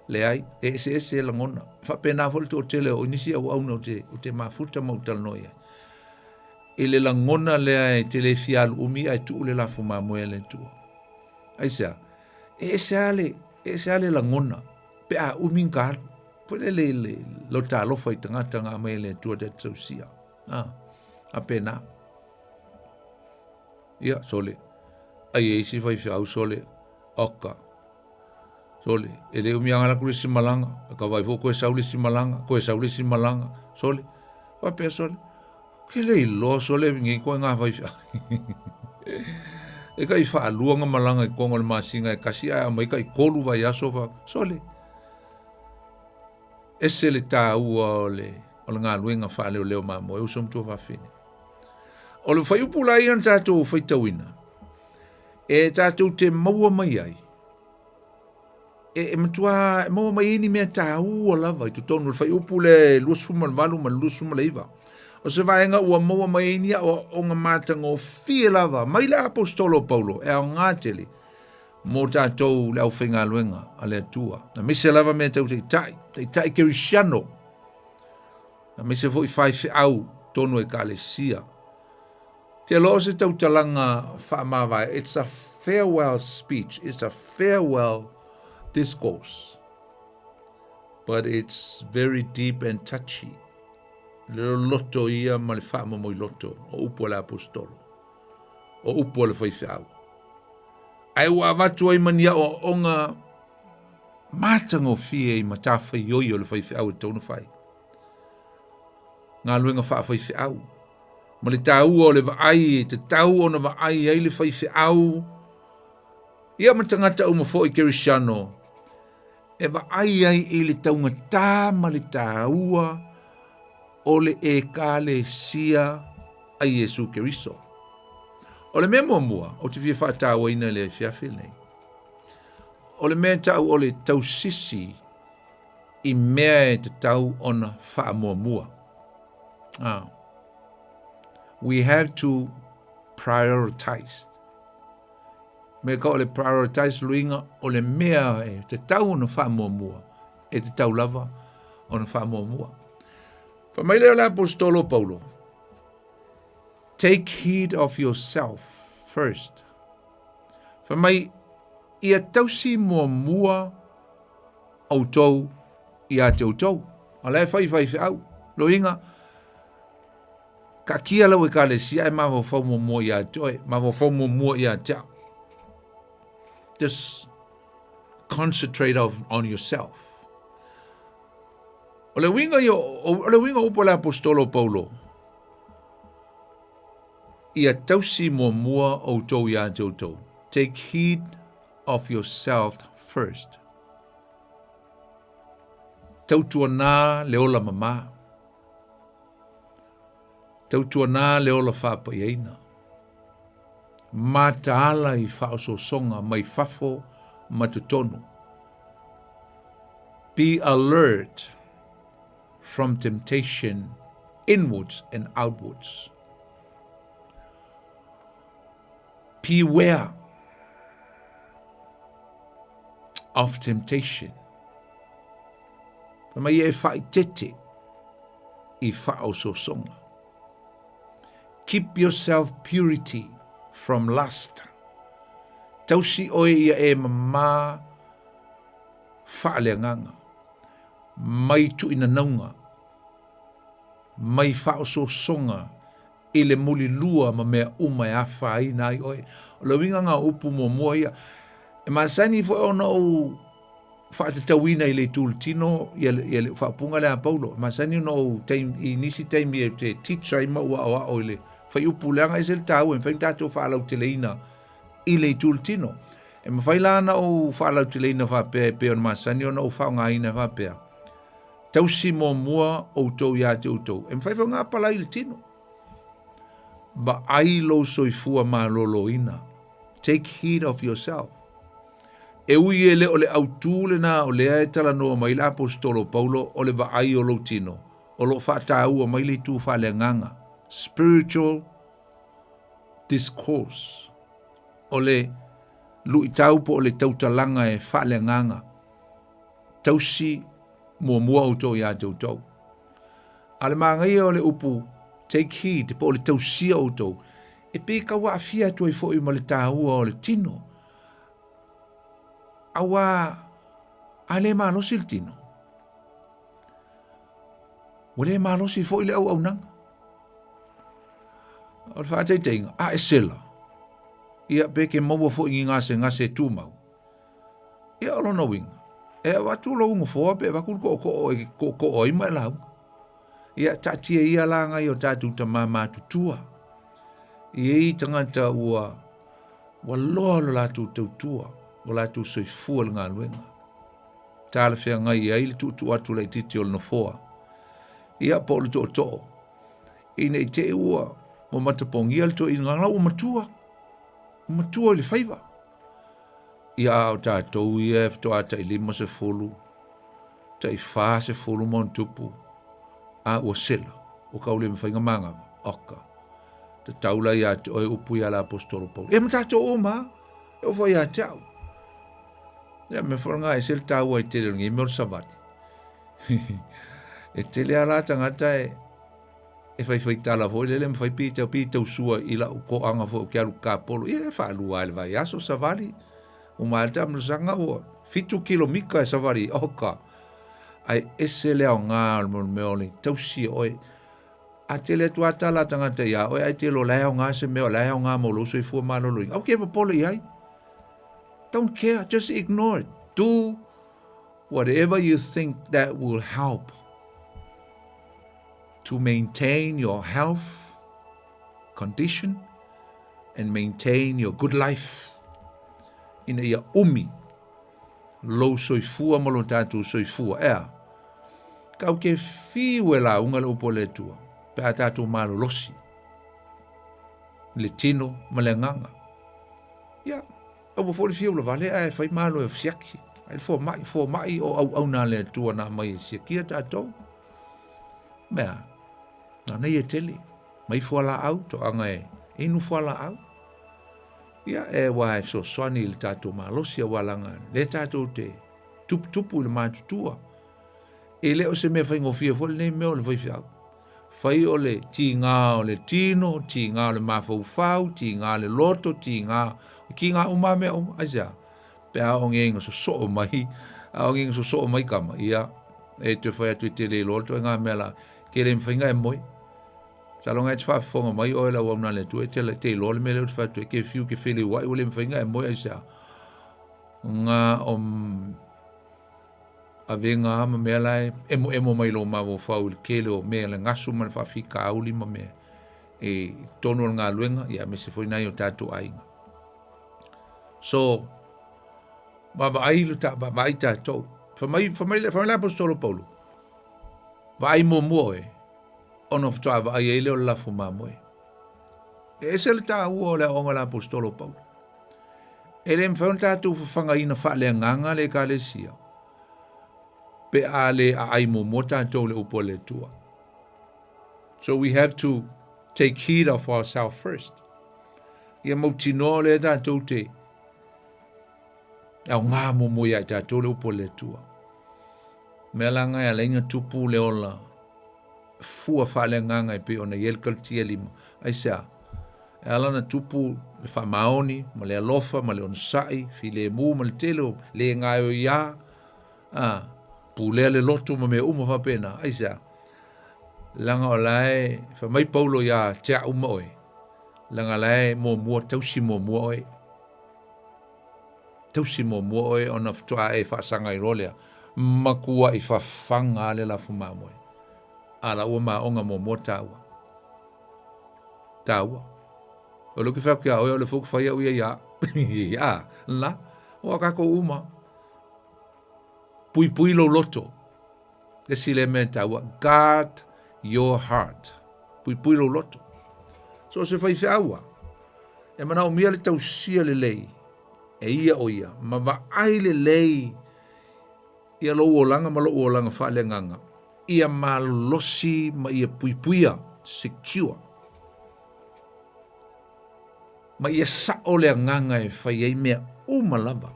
le ai e se la ngona. Whapena fol to te le o inisi au au o te mafuta mautal noia. I le la ngona le ai te le fialu umi ai tu le la fuma moe le tua. Ai sea, e se ale la ngona pe a umi nkar po le lo ta lo fai tanga mai le tua te tausia. A pena. Ia, sole. Ai eisi fai fiau sole. Oka. Sole. E le umianga la kulisi malanga. Ka vai fo koe saulisi malanga. Koe saulisi malanga. Sole. Wa pe sole. Ke le lo sole ngi ko nga fai fiau. E kai fa luanga malanga I kongo le masinga e kasi ai mai kai kolu vai aso fa. Sole. Ese le ta ua o le ngā luenga wha leo mamo e usom tua whawhine. O le whai upula i an tātou whai tauina. E tātou te maua mai ai. E matua, maua mai ini mea tā ua lava I tu tonu. Le whai upule luasuma walu ma luasuma leiva. O se vaenga ua maua mai ini o ngā mātanga o fie lava. Mai le apostolo Paulo e au ngātele. Mō tātou le au whainga luenga a le atua. Na mise lava mea tau te tai kerishano. Na mise fo I whai au tonu e kalesia. Te lo se tau talanga whaamawai. It's a farewell speech. It's a farewell discourse. But it's very deep and touchy. Le loto ia ma le whaama moi loto. O upo le apostolo. O upo le whai au. Ai ua watu ai mania o onga matanga o fie I matawhai yoi o le whai au e tonu whai. Ngā luenga whai au. Ma le tau o le vaai, te tau o na vaai ai le whai au. Ia matangata o mafo I kerishano. E vaai ai I le taunga tā ma le taua o le e ka le sia a Yesu Keriso. O le mea mua, o te fia whātau ina le fiafi nei. O le mea tau o le tau sisi I mea e te tau o na wha mua. We have to prioritize. Me ka o le prioritize luinga o le mea e te tau o na wha mua. E te tau lava o na wha mua. Whamaile o le apostolo Paulo. Take heed of yourself first. Whamai, ia tausi mua au tau I a te tau. A le whai au. Lo inga, ka kia lau e ka le sia e mawa whau mua I a toi. Mawa whau mua I a te. Just concentrate on yourself. O le winga upo le apostolo Paulo. Ia tausi mua o tau ia tau. Take heed of yourself first. Tautua nā leola mama. Tautua nā leola whapa ieina. Mātaala I whaoso songa mai fafo matutonu. Be alert from temptation inwards and outwards. Beware of temptation. Mai e whai tete I whaoso songa. Keep yourself purity from lust. Tausi oe ia e mama whaaleanganga. Mai tu ina naunga. Mai whaoso songa. I le muli lua ma mea uma e awha ai nai oe. O le winga ngā upu mua ia. E masani fo ona o whaatatawina I le tūltino I le whaapunga le a Paulo. Masani ona o I nisi taimi e te teacher I maua o le whai upu leanga I se le tāu e whai tātou whaalau te leina I le tūltino. E mawhai lana o whaalau te leina whaapea e peo na masani ona o whaonga ina whaapea. Tausi mua o tau ia te utau. E mawhai whao ngā pala I le tino. Ba ai lo soifua ma lolo ina. Take heed of yourself. E ui e le o le autu le na o le e tala noa mai le apostolo Paulo o le vaai o lo tino. O lo whata ua mai le tu wha le nganga. Spiritual discourse. O le lui tau po o le tautalanga e wha le nganga. Tausi mua o tau ia tau. Ale maangai o le upu take heed po o le tausia o tau. E pe ka wa afia tu i fo i ma le tāua o le tino. Awa ale malosi le tino. Wale malosi fo i le au nanga. O le whaatei teinga, a e sela. Ia peke maua fo i ngase tu mau. Ia alo na winga. E watu lo ungu foa pe wakul ko o ima lau. Ia tatia ia langa i o tatu ta mama tutua. Ia i tangata ua loa lo latu tautua. O latu soifua le ngā luenga. Tāle whea ngai ia ili tutu atu lei titi o le nofoa. Ia po le to'o. Ina i te ua mo matapongia le to i ngangla o matua. Matua i le whaiva. Ia o tātou ia to ata i lima se fulu. Ta i whā se fulu mon tupu. A ua sela. O kaule mwhainga manga. Oka. Ta taula ia te oi upu ia la apostolo Paul. E matatou o ma. E o whai a tau. Ia me whoranga e sel tāua i tele ngi meo savati. E tele ala tangata e whai tala fo lele me whai pitau sua i la uko anga fo kia luka polo. Ia e whaalua ele vai aso savali. O maata mrusanga o 5 kilomika e savali oka. Ai ese leo ngā meoli tausia oi. A tele tu atala tangata ia oi ai telo leo ngā se meo leo ngā molo so i fua malolo. Au ke pa polo i ai. Don't care, just ignore it. Do whatever you think that will help to maintain your health condition and maintain your good life. Ina ia umi lo soifua mo lo tatu soifua ea. Kau ke fiwe la unga le upo le tua. Pe a tatu malo losi. Le tino ma le nganga. Ia. Au fo fiu le vale ai fai malo e fiaki. Ai fo mai o au na le tua na mai siaki ta to. Mea. Na nei e tele. Mai fo la au to anga e. Inu fo la au. Ia e wa so swani le tatu malo sia walanga. Le tatu te tupu le matutua. E le o se me fai ngofia fo le me o le fai fiau. Fai o le tinga o le tino, tinga o le mafau, tinga o le loto, tinga ki ngā umame o aisa. Pe a o ngenga so mai, a o ngenga so mai kama. Ia, e te whai atu i te le loto, e ngā mea ke le mwhainga e moi. Salonga e te whaafonga mai o e la wauna le tu, e te lole me leo te whatu, e ke fiu ke whele wai, o le mwhainga e moi aisa. Ngā o a venga ama mea lai, emo mai lo mawo whau, ke leo mea le ngasu man whawhika auli ma mea. E tono ngā luenga, ia me se foi nai o tātou ainga. So, baba ai lu ta baba ai ta to. Famai apostolo Paulo. Vai mo moe. Ono fta ai ele la fuma moe. Ese le ta o le onga apostolo Paulo. Ele mfanta tu fanga ina fa le nganga le kalesia. Pe ale ai mo mota to le upole tua. So we have to take heed of ourselves first. Ia mo tino le ta te au ngā momo ia ta tole upo le tua. Mea langa ia leinga tupu le ola. Fua whale nganga i pe ona yelkal tia lima. Aisea, e alana tupu le wha maoni, ma le alofa, ma le onsai, fi le mu, ma le telo, le ngā o ia. Pu lea le loto ma mea uma whapena. Aisea, langa o lae, wha mai paulo ia tea uma oe. Langa lae mo mua, tausi mo mua oe. Tausi mo mua oe ona ftoa e whaasanga i rolea. Makua i whawhanga le la fuma moe. Ala ua maonga mo mua taua. Taua. O luki whau kia oe o le fuku whaia uia ia. Ia, la. O kako uma. Pui lo loto. E sile me taua. Guard your heart. Pui lo loto. So se whai whiaua. E mana o mia le tausia le lei. e ia o ia, ma va aile lei, ia lo olanga ma lo olanga whaale nganga, ia malosi ma ia puipuia, secure, ma ia sa ole nganga e whai ei mea umalava,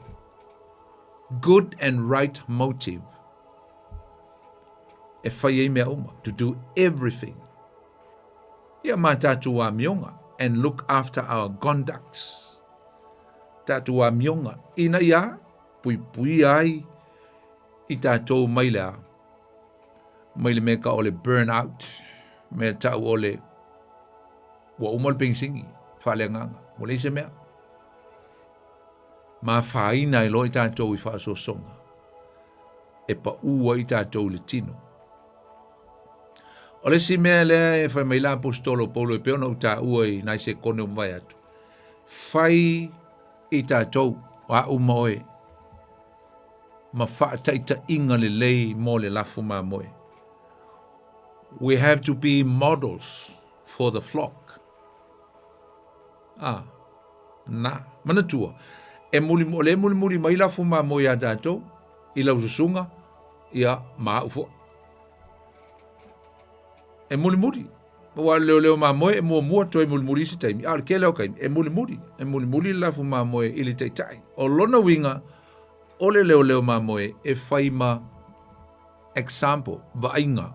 good and right motive, e whai ei mea uma, to do everything, ia ma tātua mionga, and look after our conducts, tātua mionga, ina ia, puipui ai, i tātou maile me ka ole burn out, me tau ole, wa umal pingsingi, whale nganga, wale se mea, ma whaina i lo i tātou i whaaso songa, e pa ua i tātou le tino. Ole si mea lea e whai mai la apostolo Paulo e peona u tā ua i nai se kone umwai atu. Whai i tātou a umaoe, ma whaataita inga le lei mo le lafu ma moe. We have to be models for the flock. Mana tua. E muli mai lafu ma moe a tātou, i lau susunga, ia maa ufo. E muli. Wa leo ma moe e mua toi muli si taimi. Ke leo kai, e muli lafu ma moe ili tai. O lona winga, ole leo ma moe e whaima example, vainga.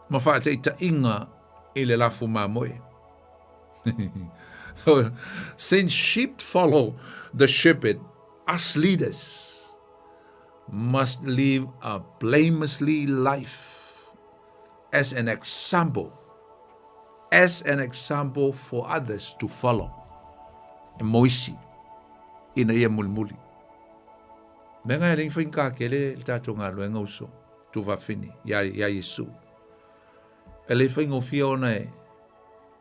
Ma whaate ita inga ili lafu ma moe. Since sheep follow the shepherd, us leaders must live a blamelessly life. As an example for others to follow. E moisi, ina ia muli. Menga e ring whainka kele tātou ngā luenga uso, tu whawhini, ia Yesu. E le whaingo fia ona e,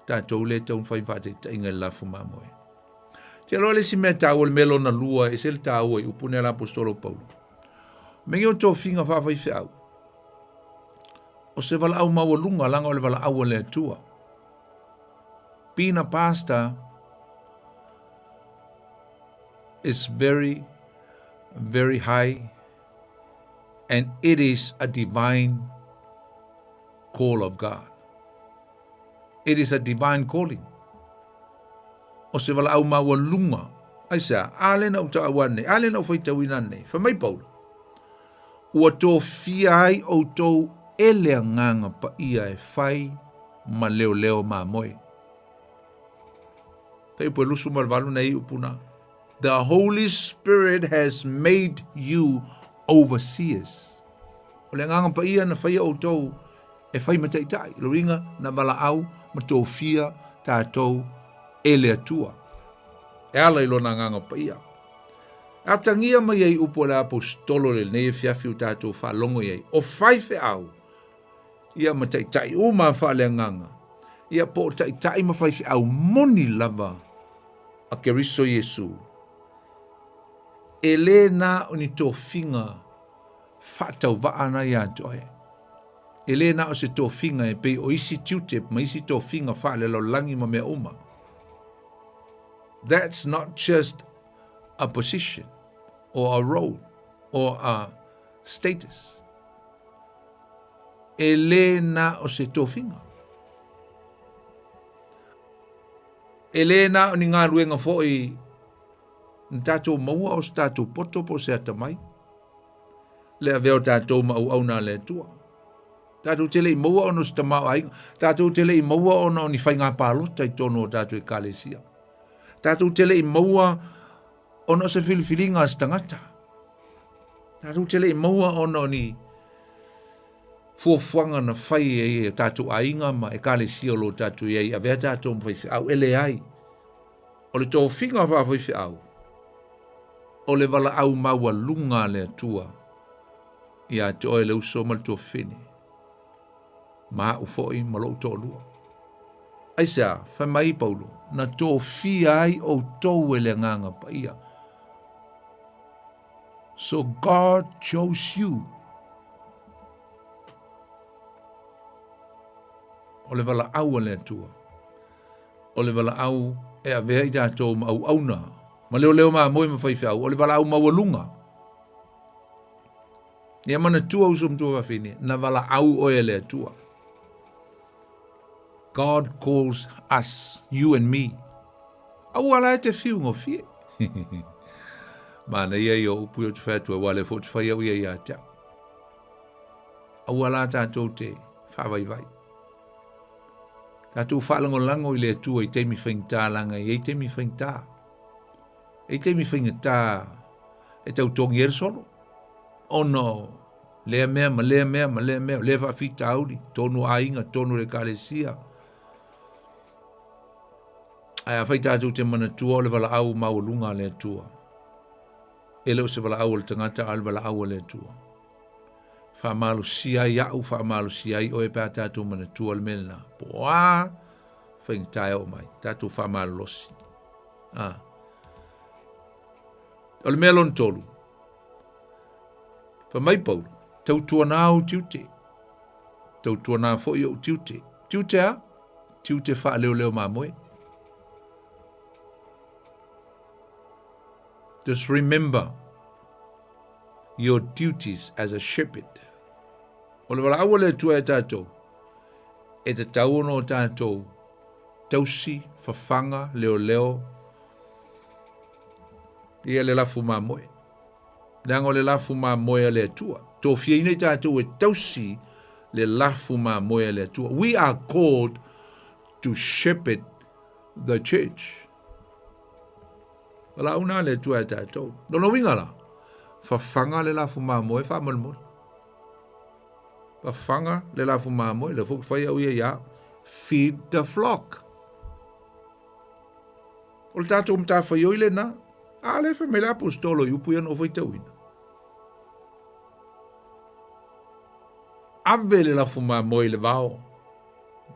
tātou le taun whainwhate ta inga lafu mamoe. Te aloa le si mea tāu le melo na lua, e se le tāu e upune la apostolo Paulo. Mengi o tō whinga whawhai whiau. O se wala au maua lunga langa o le wala au le tua. Being a pastor is very, very high, and it is a divine call of God. It is a divine calling. O se wala au maua lunga, ai sa, ale na uta awane, ale na ufaita winane, whamai Paulo. Ua tō fiai o tō ele nganga pa ia e whai ma leo ma moe. Pei po lusu malvalu nei upuna. The Holy Spirit has made you overseers. O le nganga pa ia na whai o tau e whai ma taitai. Loringa na wala au ma tō fia tātou ele atua. E ala ilo na nganga pa ia. Atangia mai ei upo la apostolo le nei fiafiu tātou whalongo ei. O whai fe au. Ia ma taitai o ma whaale nganga. Ia po taitai ma whai au moni lava a keriso Yesu. E le na o ni tō whinga whatau waana ia toe. E le na o se tō whinga e pei o isi tiutep ma isi tō whinga whaale lo langi ma mea uma. That's not just a position or a role or a status. E le na o se tōwhinga. E le na o ni ngā ruenga fōi n tātou maua o se tātou poto po se atamai. Le a veo tātou mau au nā le tua. Tātou tele i maua o no se tamau ainga. Tātou tele i maua o no ni whainga pālota i tono o tātou e kālesia. Tātou tele i maua o no se whiliwhilinga a stangata. Tātou tele i maua o no ni fuafuanga na whai e tātou ainga ma e kāle siolo tātou iei a vea tātou mwhai au ele ai. O le tō whinga whawhai au. O le wala au maua lunga le atua. Ia te oe le uso mal tō whini. Ma ufoi ma lo tō lua. Aisa, whai mai Paulo, na tō whia ai o tō e le nganga pa ia. So God chose you. O le wala au le atua. O le wala au e a vea i tātou au auna Ma leo ma moi ma fai o le vala au mawalunga. Ia mana tua usum tua whawhine, na vala au oe le tua. God calls us, you and me. Au ala e te whiu ngō fie. Mana ia i o upu o te whātua wale fo te whai au ia i a tau. Au ala tātou te whawai vai. Tātou whalango lango i le tua i teimi whaingtā langa i teimi whaingtā. I teimi whaingtā e tau tongi ere solo. Oh no, lea mea, lea whawhita auri, tonu ainga, tonu re kālesia. Ai a whai tātou te mana tua o le wala au maulunga le tua. E leo se wala au le tangata al wala au le tua. Wha malu siai au, wha malu siai o e pā tātou mana tua le mena. Poa, whaingtai o mai, tātou wha malu losi. O le mea lon tolu. Wha mai paulu, tau tua nā au tiute. Tau tua nā fo i au tiute. Tiute a? Tiute wha leo mā moe. Just remember your duties as a shepherd. O le wala awa le tua e tātou. E te tauono o tātou. Tausi, whawhanga, leo. Ia le lafu mā moe. Leango le lafu mā moe le tua. Tō fia ina tātou e tausi le lafu mā moe le tua. We are called to shepherd the church. Wala una le tua e tātou. Dono winga la. Whawhanga le lafu mā moe, whamalmol. Whawhanga le lafu mā moe, le fuk whai au ia. Feed the flock. O le tātou mta whai oile na. A le wha me la apostolo i upu ian o whai tauina. Ave le lafu mā moe le vao.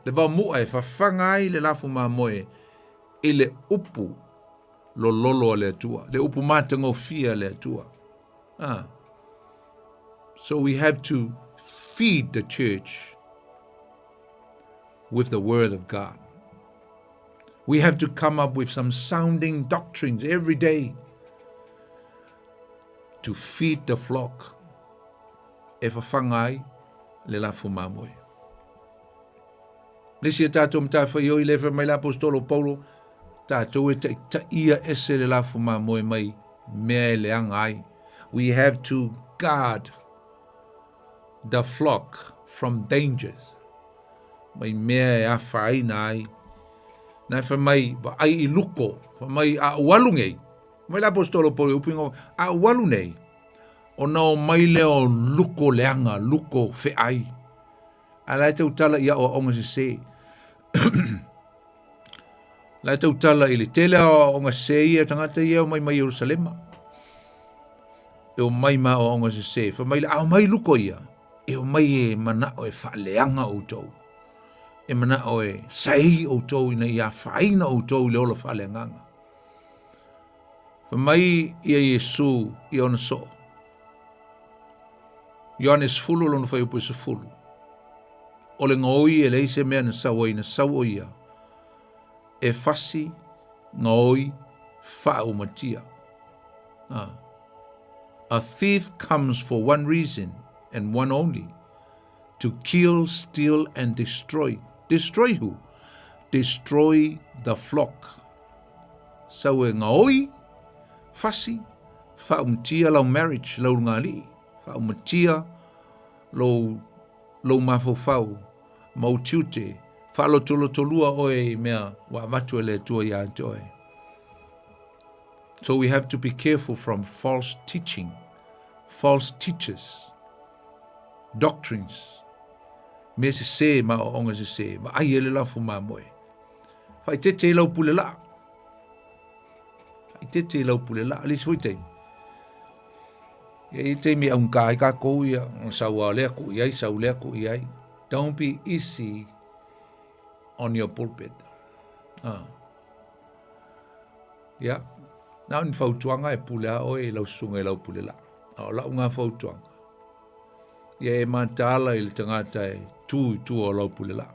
Le vao mua e whawhanga ai le lafu mā moe. I le upu. Lo lolo le tua. Le upu mātango fia le tua. So we have to feed the church with the word of God. We have to come up with some sounding doctrines every day to feed the flock. E whawhangai le lafu mamoe. Nisi e tātou mta whai oi lewe mai la apostolo Paulo, tātou e ta ia ese le lafu mamoe mai mea e leanga ai. We have to guard the flock from dangers. Mai mea e a whaina ai. Nai wha mai wa ai I luko, wha mai a walungei. Mai la apostolo Paulo upingo a walunei. O nao mai leo luko leanga, luko whe ai. A lai tau tala ia o onga se. Lai tau tala ili tele o onga se ia tangata ia o mai Jerusalema. E o mai ma o onga se. Wha mai a mai luko ia. E o mai e mana o e whaaleanga o tau. E mana o e sai o tau ina ia whaina o tau le ola whaaleanganga. Wha mai ia Yesu I ona so. Ioanes fulu lona whai upo isa fulu. O le ngoi e leise mea na sau o ia. E fasi ngoi wha umatia. A thief comes for one reason and one only. To kill, steal and destroy. Destroy who? Destroy the flock. Sau e ngoi fasi wha umatia lau marriage lau ngali. Wha umatia lo mafofau, mau tiute, wha lo tolua oe mea wa watu ele tua ia joe. So we have to be careful from false teaching, false teachers, doctrines. Me se ma o onga se, ma ai ele la fuma moe. Fa te lau pule la. Te lau pule la, alis fuitei. E te mi un kai ka ko ia sau le ko ia sau le ko ia. Don't be easy on your pulpit. Yeah. Na un fautuanga e pula o e lau sunga e lau pulela. O la unga fautuanga. Ia e mantala il tangata e tu o lau pulela.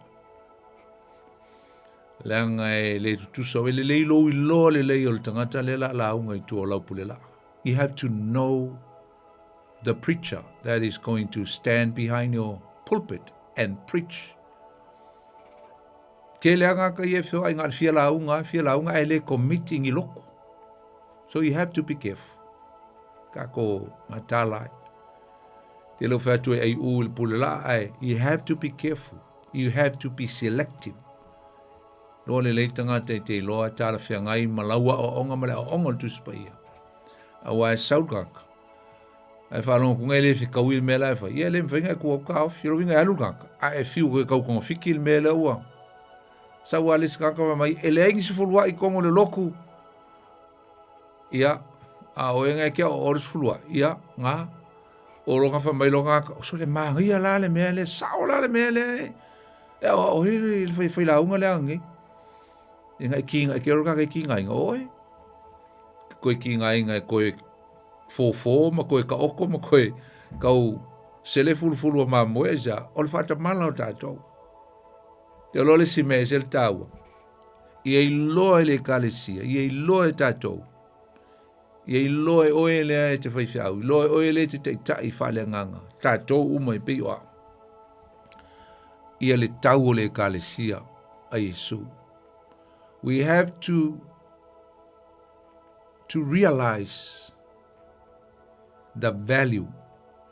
Langa e le tutusa o le lo I lo le o tangata le la unga I tu o lau pulela. You have to know the preacher that is going to stand behind your pulpit and preach. Ke leanga ka ye fio inga fia la unga e le committing I loko. So you have to be careful. Kako matalai. Te lo fatu e ul pulela ai. You have to be careful. You have to be selective. Lo le leitanga te loa tala fia ngai malaua o onga male o onga tu spaia. Awa e saukaka. Ai whalonga ku ngai le fi kawil me lai fa. Ia le mwhinga e kua kao fi lo winga alukaka. A e fiu koe kau konga fikil me le ua. Sa ua le sikaka mai e le ingi se fulua I kongo le loku. Ia. A o enga kia o oris fulua. Ia. Ngā. O longa fa mai longa. O so le mangia la le mea le. Sao la le mea le. E o hiri le fai launga le angi. Inga kinga ke roka ke kinga inga oi. Koe kinga inga koe fofo ma koe ka oko ma koe kau sele fulfulu ma moeja o le fata mala o tātou. Te lo le si me se le tāua. Ia I loe le kalesia, ia I loe tātou. Ia I loe oe le e te whaifiau, loe oe le te tai whale nganga. Tātou uma I pei oa. Ia le tau le kalesia a Yesu. We have to realize the value,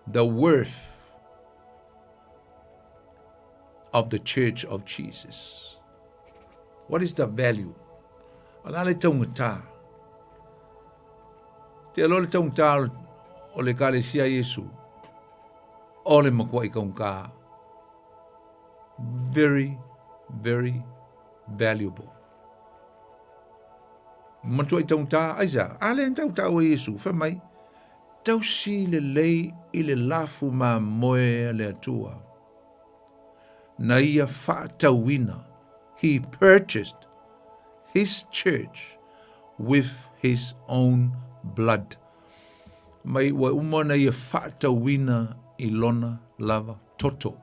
the worth of the Church of Jesus. What is the value? Ala le taungata. Te alo le taungata o le kalesia Yesu. O le makua I kaunga. Very, very valuable. Matua I taungata, aisa, ale taungata o Yesu, whamai. Tausi le lei I le lafu ma moe le atua. Na ia whaatauina. He purchased his church with his own blood. Mai wa umana ia whaatauina I lona lava toto.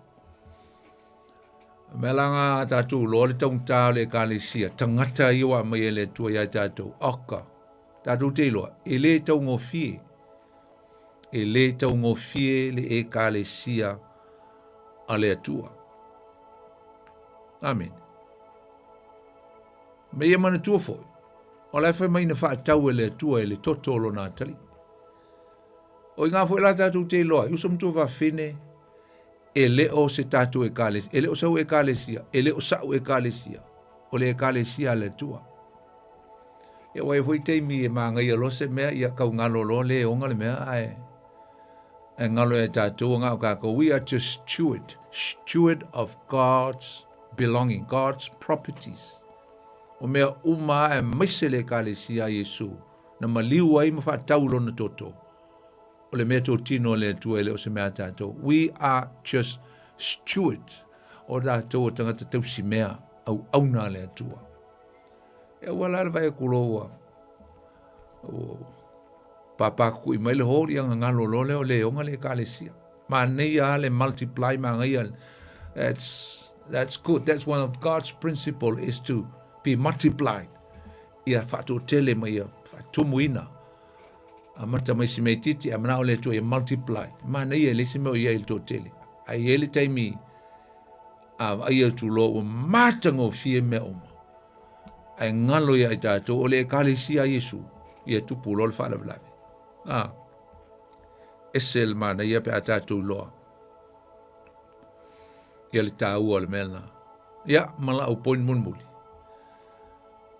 Melanga tatu lo le taungta le kalesia. Tangata iwa mai le tua ia tatu. Oka. Tatu te loa. E le taungofie. E le taungofie le e kalesia a le atua. Amen. Me ia mana tua foi. O lai fai mai na whaatau e le atua e le toto lo nā tali. O inga foi la tatu te loa. Usam tua whawhine. E leo se tatu e kalesia. E leo sau e kalesia. E leo sau e kalesia. O le e kalesia le tua. E wai foi teimi e maanga ia lose mea ia kau ngalo lo le onga le mea ae. E ngalo e tatu ngā kako. We are just steward of God's belonging, God's properties. O mea uma e maise le kalesia Yesu. Na maliu ai ma whaatau lo na toto. O le mea tō tino le tua ele o se mea tātou. We are just stewards o tātou o tangata tausi mea au auna le atua. E wala le vai e kuloa. O papaku I mai le hori anga ngalo lo leo le onga le kalesia. Ma nei a le multiply ma ngai. That's good. That's one of God's principle is to be multiplied. Ia whato tele mai ia whatumuina. A mata mai si mei titi, a mana o le to e multiply. Ma nei e lesi meo ia il to tele. A i ele taimi, a ia tu lo o matango fie me oma. A ngalo ia i tātou, o le e kalesi a Yesu, ia tupu lo le whaala vlave. Esel mana ia pe a tātou loa. Ia le tāua le mena. Ia, mala au poin munmuli.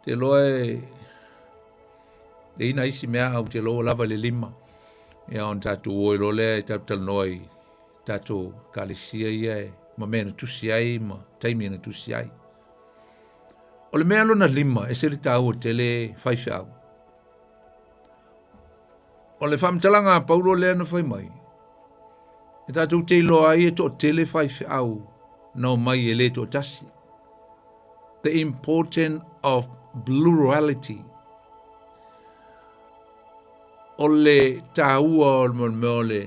Te loe... E ina isi mea au te loa lava le lima. Ia on tātou oi lo le, tātou noi, tātou kalesia ia e, ma mea na tusi ai, ma taimi na tusi ai. O le mea lona lima, e se le tāu o te le whaiwhi au. O le whamtalanga paulo lea na whai mai. E tātou te loa ai e to te le whaiwhi au, nau mai e le to tasi. The importance of plurality. O le tāua o le mea le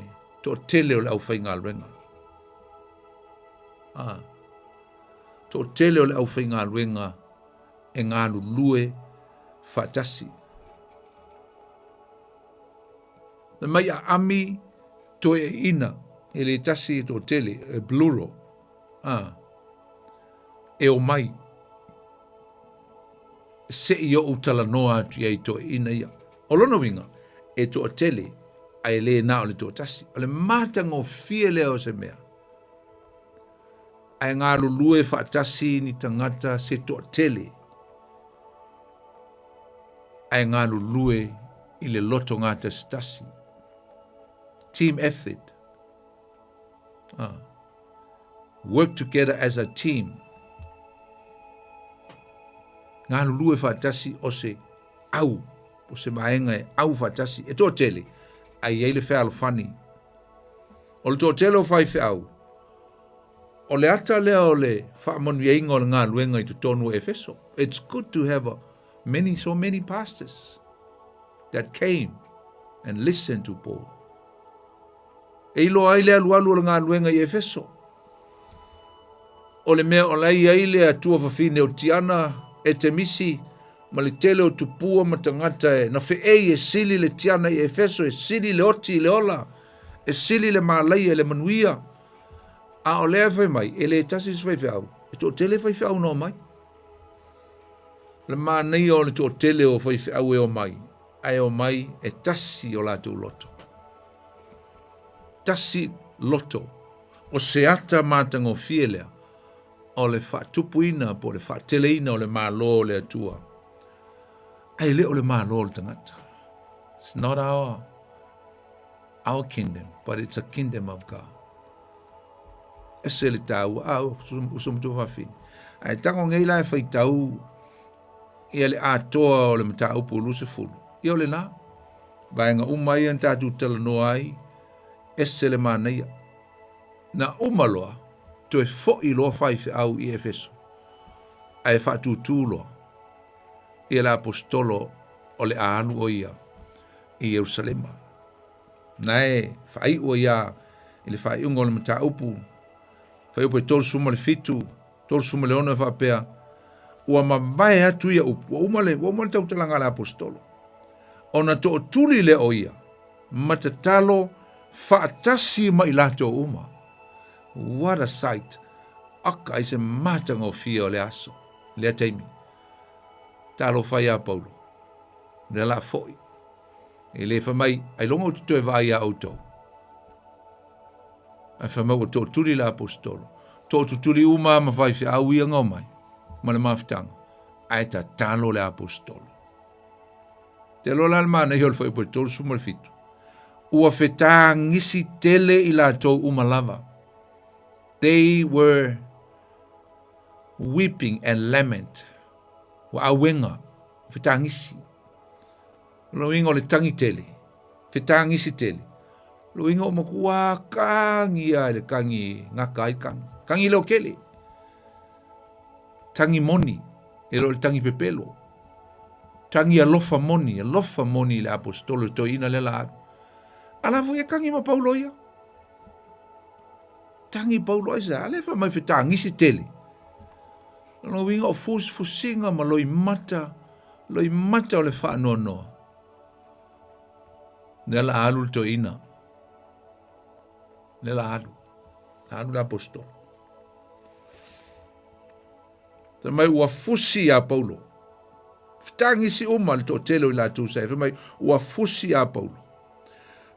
to tele o le au whainga luenga. To tele o le au whainga luenga e ngā lulue whaatasi. Na mai a ami to e ina e le tasi to tele e bluro. E o mai se i o utala noa atu i to e ina ia. O lono winga e to tele ai le na o le to tasi. O le matanga o fie leo se mea. Ai ngā lulue whaatasi ni tangata se to tele. Ai ngā lulue i le loto ngā tasi. Team effort. Work together as a team. Ngā lulue whaatasi o se au. O se maenga e au whaatasi. E tō tele. Ai eile whea alofani. O le tō tele o whai whea au. O le ata lea o le whaamonu e inga o le ngā luenga i tonu Efeso. It's good to have so many pastors that came and listened to Paul. E ilo ai lea lualu o le ngā luenga i Efeso. O le mea o lai ai lea tua whawhine o tiana e te misi ma le tele o tupua ma tangata e na whee e sili le tiana i Efeso, e sili le oti i le ola, e sili le maalai e le manuia. A o lea whai mai, e le tasi se whai whiau. E tō tele whai whiau no mai. Le mānei o le tō tele o whai whiau e o mai. Ai o mai e tasi o lātou loto. Tasi loto. O se ata mātanga o fie lea. O le whaatupuina po le whaateleina o le mālo o le atua. Ai le o le mālo o le tangata. It's not our kingdom, but it's a kingdom of God. E se le tau, usumutu whawhini. Ai tango ngei lai whai tau, ia le atoa o le mata upu luse fulu. Ia o le nā, vaenga umai an tātu tala noa ai, e se le māneia. Na umaloa, to e fo i loa whai au i Efeso. Ai whatu tūloa, ia le apostolo o le aanu o ia, i Jerusalema. Nae, whai ua ia, i le whai ungo le mata upu, whai upu e tolu suma le fitu, tolu suma le ono e whapea, ua mamae atu ia upu, ua umale tau talanga le apostolo. Ona to o tuli le o ia, matatalo whaatasi ma i lato uma. What a sight. Aka i se matanga o fia o le aso, le ataimi. Talo whai a Paulo, le la foi. E le whamai, ai longa o tuto e vai a autou. Ai whamau o tō turi la apostolo. Tō tuturi uma ma whai whia au ia ngomai. Ma le mawhitanga. Ai ta talo le apostolo. Te lola al mana i hol whai pui tōru sumal fitu. Ua whetā ngisi tele i la tō uma lava. They were weeping and lament. Wa awenga. Whetā ngisi. Lo ingo le tangi tele. Whetā ngisi tele. Lo ingo makua kangi a le kangi ngaka i kangi. Kangi leo kele. Tangi moni. E lo le tangi pepelo. Tangi alofa moni le apostolo to ina le la. Alafu e kangi ma Paulo ia. Tangi Paulo isa. Alefa mai whetā ngisi tele. Lo ingo o fusinga ma loi mata o le whaanoa noa. Nela alu to ina. Nela alu la apostolo. Te mai ua fusi a Paulo. Fitangi si uma le to telo i la tu sai. Te mai ua fusi a Paulo.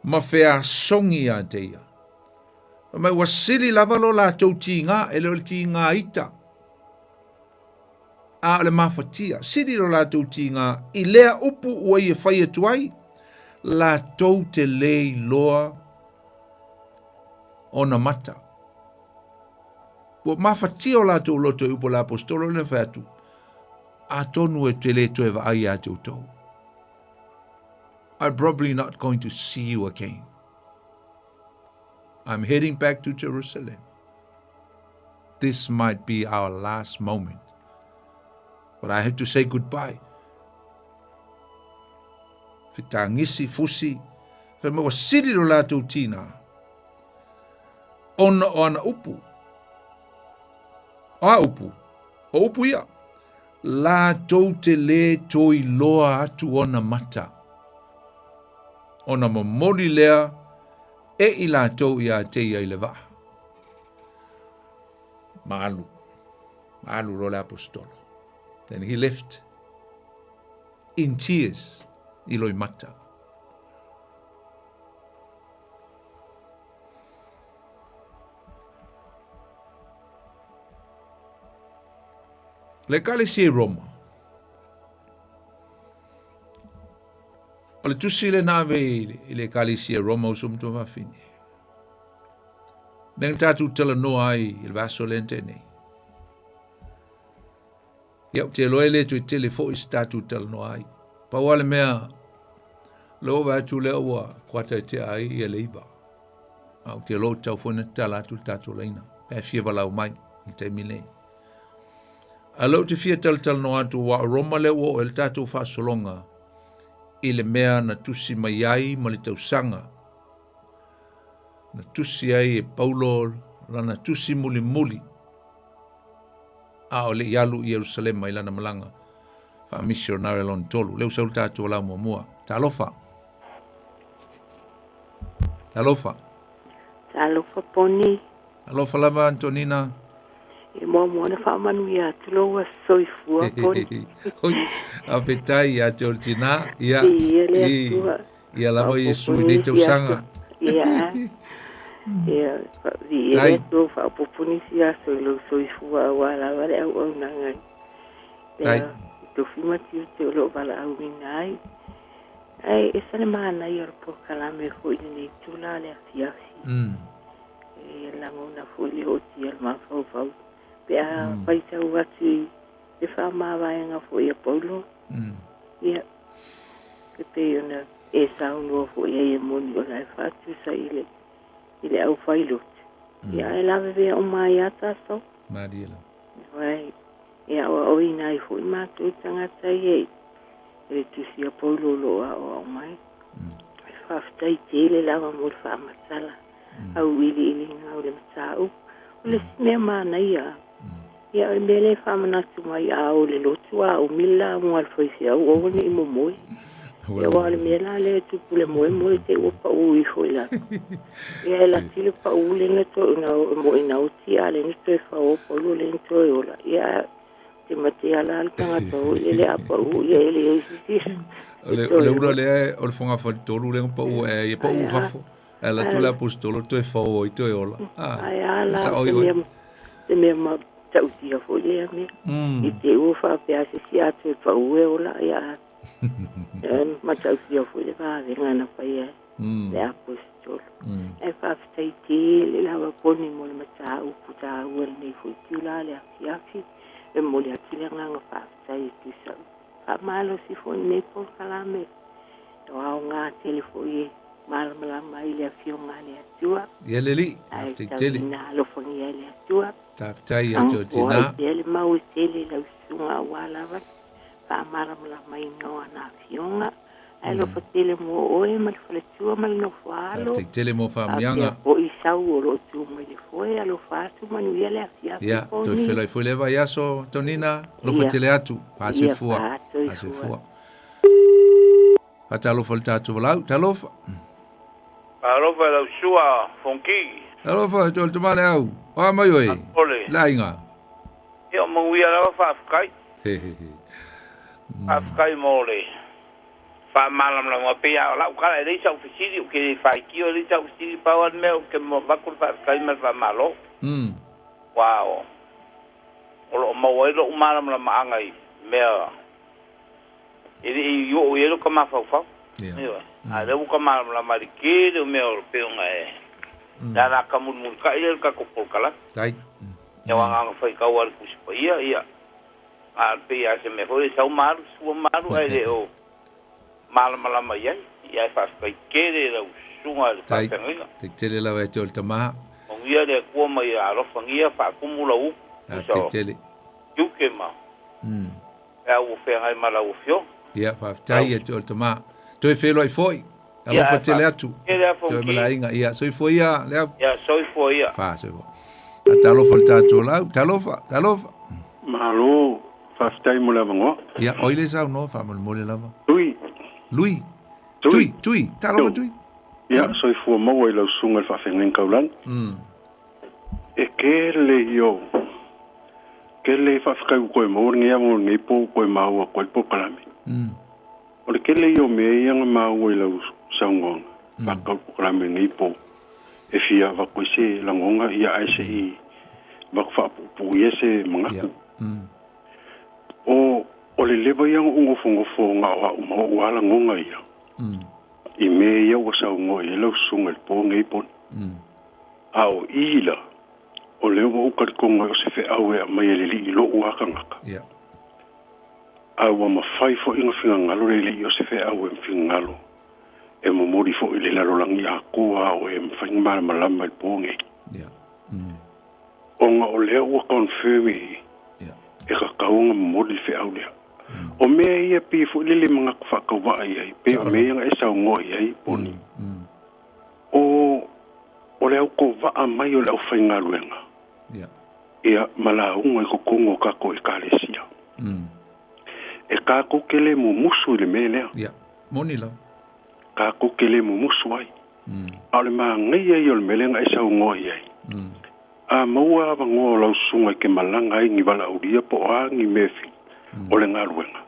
Ma fea songi a te ia. Te mai ua sili lavalo la tau ti ngā, ele o le ti ngā ita. A le mafatia. Sili lo la tau ti ngā, i lea upu ua i e whai e tuai. La tau te lei loa ona mata. Ua mafatia o la tau loto i upo la apostolo le whatu. A tonu e te le to e vai a tau tau. I'm probably not going to see you again. I'm heading back to Jerusalem. This might be our last moment. But I have to say goodbye. Whita ngisi fusi, whema wa siri lo lātou tīna. Ona o ana upu. A upu. O upu ia. La tau te le toi loa atu ona mata. Ona momoli lea e I la tau ia te ia I le vaa. Maalu lo le apostolo. Then he left in tears I loi mata. Le kale si Roma. O le tusi le nave I le kale si Roma usum to vafini. Neng tatu tala noa ai il vaso lente nei. Iau te loe le tui tele fo is tatu tala noa ai. Pa wale mea lo vatu le ua kwata te ai I le iwa. Au te lo tau fona tala atu tatu leina. Pea fia walau mai I te mile. A lo te fia tala noa atu wa Roma le ua o el tatu fa solonga. I le mea na tusi mai ai ma le tausanga. Na tusi ai e Paulo lana tusi muli muli. A o le ialu I Jerusalem mai lana malanga. Fa missionare lon tolu. Leu saul tatu wala mua. Talofa. Talofa. Talofa poni. Talofa lava Antonina. E mo na fa manuia tulo soifua poni. A fetai a Georgina. Ia. Ia lava Yesu ni te usanga. Ia. Ia. Ia to fa popuni sia so lo soifua wala wala au nanga. Ia. To fuma te lo wala au minai. Ai esa le mana I po kalame fo ni tula le afiasi. E la ngona fo le oti al ma fo. Pea paisa uati e fa ma vaenga fo ia Paulo. Ia. Ke te ona e sauno fo ia moni o la fatu sa ile au failot. Ia e la ve o mai ata so. Mariela. Vai. Ia o ina I fo ma tu tanga tai e tu sia Paulo lo o mai. Fa stai tele la mo fa masala. Au ili ngau le matau. Le me mana ia. Ia e mele fa mana tu mai au le lotu au mila mo al foi sia o ni mo moi. Ia wa le mela le tu le moi te o pa u I foi la. Ia la tile pa u le neto na mo ina o ti ale ni te fa o Paulo le to o la. Ia te mate ala al tanga to le apa u ia le ole ura le o le fonga fa tolu le pa u e pa u fafo ala tu la apostolo to e fa o I to e ola ai ala te me ma tau tia fo le me I te u fa pe asi sia te fa u e ola ia ma tau tia fo le va venga na pa ia le apostolo e fa stai ti le la poni mo le mata u puta u nei fo ti la le afi e mo le atile nga fa stai ti sa fa malo si fo nei por kalame to au nga telefoni mal mai le afionga le atua ia leli te tele na lo fongi le atua tai a Georgina ele mau tele la sunga wala va fa mal mai no na afionga ai lo fatele mo o e mal fle tua mal no falo te tele mo fa mianga o I sau o lo tu mo le foi alo fa tu manu ele afia ia to fela foi leva ia so Tonina lo fatele atu pa se fua Atalo falta tu lau talofa Alofa la sua fonki. Alofa tol tomale au. O mai oi. Lainga. Yo mo wi ala fa afkai. Afkai mole. Fa malam la mo pe ya la ka le sa ofisili ke fa ki o le sa ofisili pa wan me ke mo va kur fa afkai mal fa malo. Wow. O mo wa lo malam la ma ngai me. Ele yo ele ko ma fa fa. A le buka malam la mariki de me o peonga e. Dana kamun mun ka ile ka ko kala. Tai. Ya wanga fa ka wal ku ia. A pe ya se me foi sa maru su maru ai o. Malam la mai ia fa fa kere la sunga ta penga. Te tele la vai tol tama. O ia de ko mai a lo fangia fa kumula u. Te tele. Yuke ma. Ya u fe ai mala u fio. Ia fa tai e tol tama. Toi felo ai foi. Alo fa tele atu. Toi malainga ia soi foi ia. Ia soi foi ia. Fa soi. Talo fa tatu la, talofa. Malo. Whaftai mo lava ngoa. Ia, oile sau no, whamole lava. Tui. Lui. Tui. Talofa tui. Ia, soi fua maua I lau sunga le whawhengen kaulan. E ke le yo. Ke le whawhakau koe maua ngea mo ngei po koe maua koe po kalame. O le ke le yo me ianga maua I lau saungonga. Whakau po kalame ngei po. E fia wako se langonga ia aise I wako whapupu ia se mangaku. O le lewa ianga ungofongofo ngā oa umau uala ngonga ia. I me ia wa saungo I lau sunga le po ngei pon. Ao ila o leo wa ukarikonga o se fe aue a mai le li ilo uaka ngaka. Au wa mawhai fo inga whingā ngalo le li o se fe aue mwhinga ngalo. E mo mori fo I le larolangi a koa o e mwhainga mara malama I po ngei. O ngā o leo wa konfirmi e ka kaunga mori fe au lea. O mea ia pi fo lele mga whakawaa iai, pe o mea nga e saungo iai poni. O leo ko waa mai o leo whainga luenga. Ia malaunga I ko kongo kako e kālesia. E kako kele mo musu I le mea lea. Moni lau. Kako kele mo musu ai. A le maa ngai ai o le mea nga e saungo iai. A maua ava ngoa lau sunga ke malanga I ngi wala uria po a ngi mefi. O le ngā ruenga.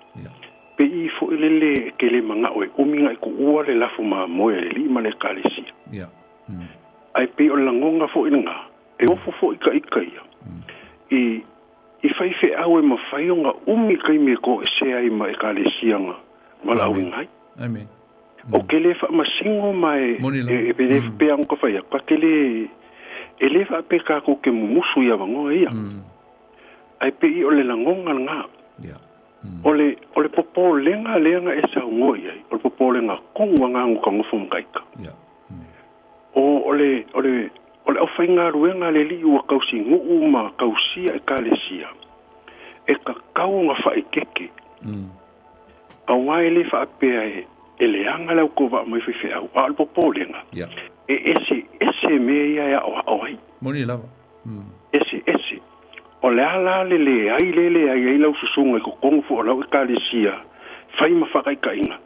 Pe I fo ilele ke le manga oe uminga I ku ua le lafu maa moe le lima le kālesia. Ai pe o langonga fo ina ngā. E ofo fo ika ia. I fai fe au e mawhai o ngā umi kai me ko e se ai ma e kālesia ngā. Mala au ngai. Amen. O ke le wha masingo mai e pe le pe ang ka whai a. Ka ke le e le wha pe kako ke mumusu ia wangoa ia. Ai pe I o le langonga ngā. O le popo lenga e sa ngoi ai. O le popo lenga kongu ngā nguka ngofo mkaika. O le au whainga ruenga le li ua kausi nguu ma kausia e kālesia. E ka kaunga whae keke. A wai le wha apea e le anga lau ko wa mai whiwhi au. A le popo lenga. E ese mea ia o ai. Moni lava. Ese. O le ala le ai lau susunga I ko kongu fo lau e kālesia. Whai ma whakaika inga.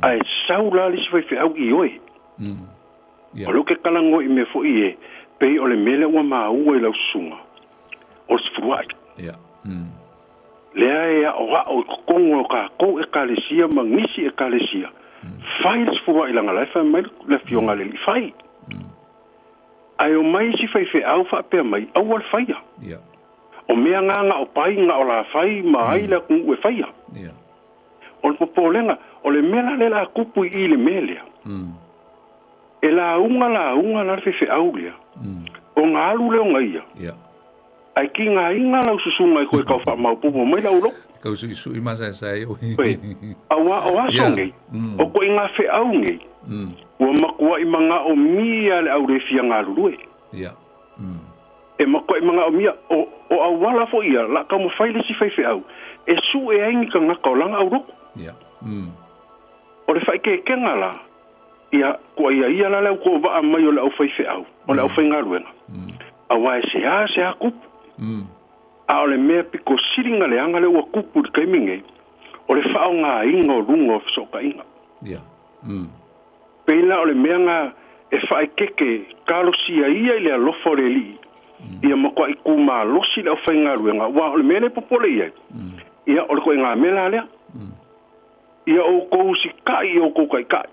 Ai sau la le si whiwhi au I oe. O lo ke kalango I me fo I e. Pei o le mele ua maua I lau susunga. O se furuai. Lea e o kongo o ka kou e kālesia ma ngisi e kālesia. Whai le se furuai langa laifa mai le fionga le li whai. Ai o mai si whiwhi au whapea mai au al whaia. O mea nganga o pai nga o la whai ma ai la kungu e whaia. O le popolenga, o le mela le la kupu I le melea. E la unga la whiwhi au lea. O ngā alu leo ngaia. Ai ki ngā inga lau susunga I koe kau wha maupupo mai lau lo. Kau sui masa sai. O aso ngei. O koe ngā whi au ngei. Ua makua I mga o mia le au refia ngā lulue. E makua I mga o mia o au wala fo ia la ka mo faile si fai au. E su e aingi ka ngaka o langa au roko. O le fai ke ngala. Ia kua ia la lau ko waa mai o le au fai au. O le au fai ngā ruenga. A wae se a kupu. A o le mea piko siringa le anga le ua kupu di kaiminge. O le whao ngā inga o runga o fisoka inga. Peila o le mea ngā e whae keke kalo sia ia I le alofa o le li. Ia makua I kuma losi le au whai ngā ruenga. Wa o le mea le popole ia. Ia o le koe ngā mela lea. Ia o kou si kai o kou kai.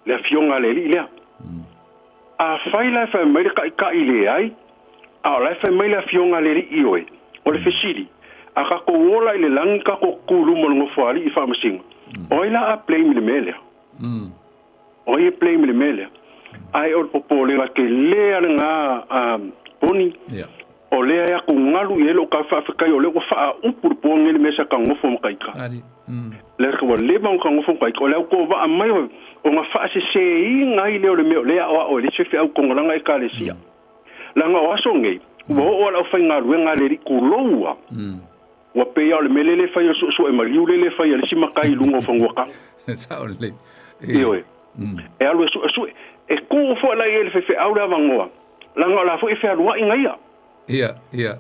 Le fionga le li lea. A whai lai whai mai le kai le ai. A o lai whai mai le fionga le li I oe. O le fesiri. A ka ko wola I le langi ka ko kuru mo ngofo ali I whamasinga. O ila a play mi le melea. O ia play mi le melea. Ai o popole la ke lea nga poni. O lea ya ku ngalu I lo ka whaafikai o le wa wha upu po ngele mesa ka ngofo mkaika. Le ka wa leba ka ngofo mkaika. O lea ko wa mai o nga wha se inga I leo le meo lea o le se au kongolanga I kālesia. Langa o aso ngei. Wa o la whai ngā ruenga le riku loua. Wa pea o le melele whai o so e mariu lele whai le si makai lungo whangwaka. Sao le. Ioe. E alu e kū fo la I le whai au la wangoa. Langa o la fo I whai arua inga ia. Ia.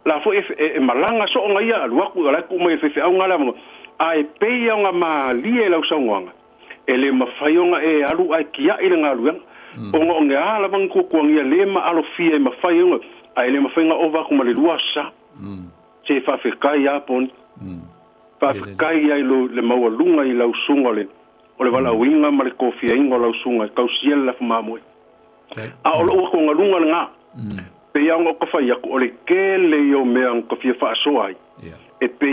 la fo e malanga so nga ia lu aku la ku mai fe au ngala mo ai pe nga ma lie la usanga ele mafayonga e alu ai kia ile ngalu o ngo nga ala bang ku ku ngia le ma alo fie mafayonga ai le mafayonga ova ku male luasa che fa fe kai apon fa kai ai lo le mawalunga i la usunga le o le wala winga ma le kofia ingo la usunga kausiel la fumamo a o lo ko ngalunga nga pe yang o ko fa ya ko le kele yo me ang ko fia fa so ai e pe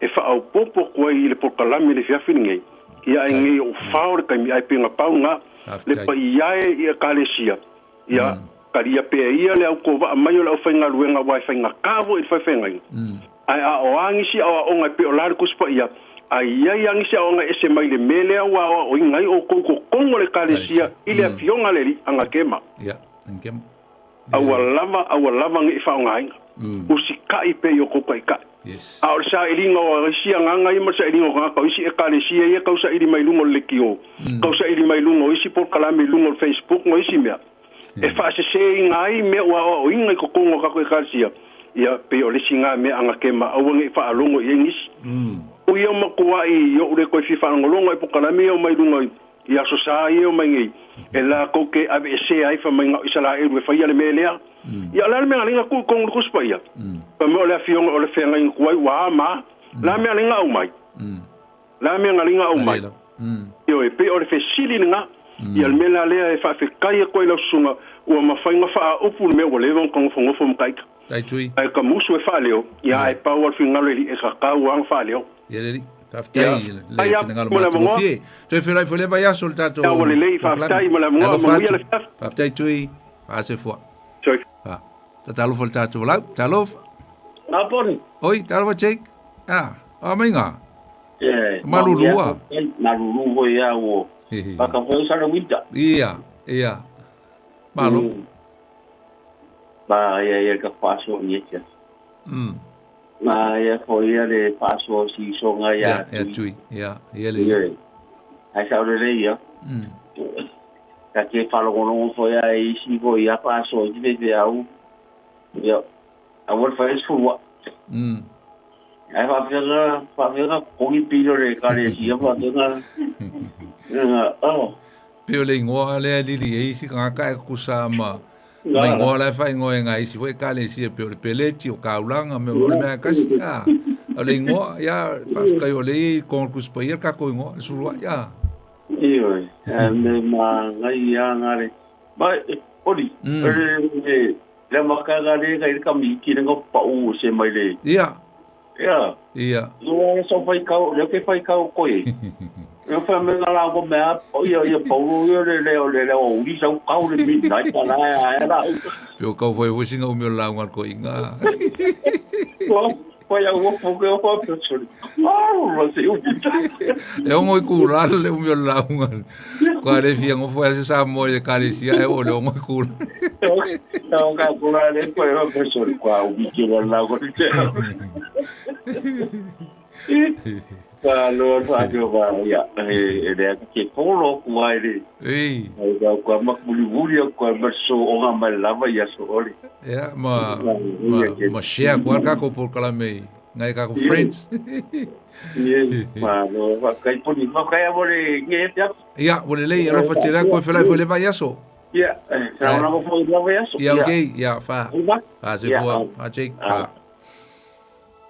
e fa au popo ko i le pokalami le fia fininge ia ngi o faur ka mi ai pinga paunga le pa ia e kalesia ia karia pe ia le au ko va mai o fainga luenga wa fainga kavo e fa fainga ai a o angi si o nga pe o lar ku spa ia ai ia angi si o nga ese mai le mele wa o ngai o ko kongo le kalesia ile a fionga le anga kema ia ngem awalava ngi fa ngai usikai pe yo ko kai ka yes a sa ilingo si nga i masa ilingo nga ka isi e kalesia ia ka sa ili mai lungo le kio ka sa ili mai lungo isi por kala mi lungo Facebook ngo isi mea e fa se ngai me wa o inga ko kongo ka ko kalesia ia pe o le singa me anga kema au ngi fa longo ingis o ia makua i yo le ko fi fa ngolongo e por kala mi o mai lungo ia so sa ia o mai ngi e la ko ke ave se ai fa mai isala e fa ia le melea ia la me ngalinga ku kong ku spa ia pa mo le fiong o le fenga in kuai wa ma la me ngalinga o mai la me ngalinga o mai yo e pe o le fesili nga ia le mela le e fa fe kai ko le sunga o ma fa nga fa o pu me o le von kong fongo fom kai tai tui ai ka musu e fa leo ia e pa o finga le e ka ka wa fa leo ia le Taftai le finanga mo mo fie. Toi fe lai foi vai aso tato. Ya wole le taftai mo la mo mo ia le taftai tui ase fo. Toi. Ah. Tatalo fo tato la. Talo. Aponi. Oi, talo check. Ah, amenga. Malulua. Malulu ya wo. Paka foi sa winter. Ia, ia. Malo. Ba ya ka paso ni ya. Ma ya foi le paso si songa ya tui ya le ai sa le ya ka ke falo no foi ai si foi ya paso di de au ya awol fa es fu ai fa vera ko ni pilo le ka le si ya fa nga Pio le ngoa le lili e isi ka ku sama mai ngoa la fai ngoa ngai si foi kale si pe peleti o kaulanga me o me kasi a le ngoa ya pa kai o le con kus pa ia ka ko ngoa surua ya io me ma ngai ya ngare ba odi le makaga le kai ka mi ki ngo pa u se mai le ia no so fai ka le ke fai ka ko e eu fa me la go me o ia paulo eu le o li sa ka o le mi dai pa la era Pio ka foi o singa o meu la ngal ko inga foi o fogo o professor você o é um oi curar le o meu la ngal ko le fia ngo foi essa mo de carecia é o le ngo cura não ka curar le foi o professor qua o bicho la go Kalau saya ya, dia ke polo kuai ni. Kau mak buli kau berso orang malama ya soali. Ya, ma share kau kako por kalame, ngai kako friends. Yes, no, kai pun kai boleh nget ya. Ya, boleh le, alo fatira kau foi leva yaso. Ya, saya nak foi leva yaso. Ya, okay, ya, fa. Se foi, check.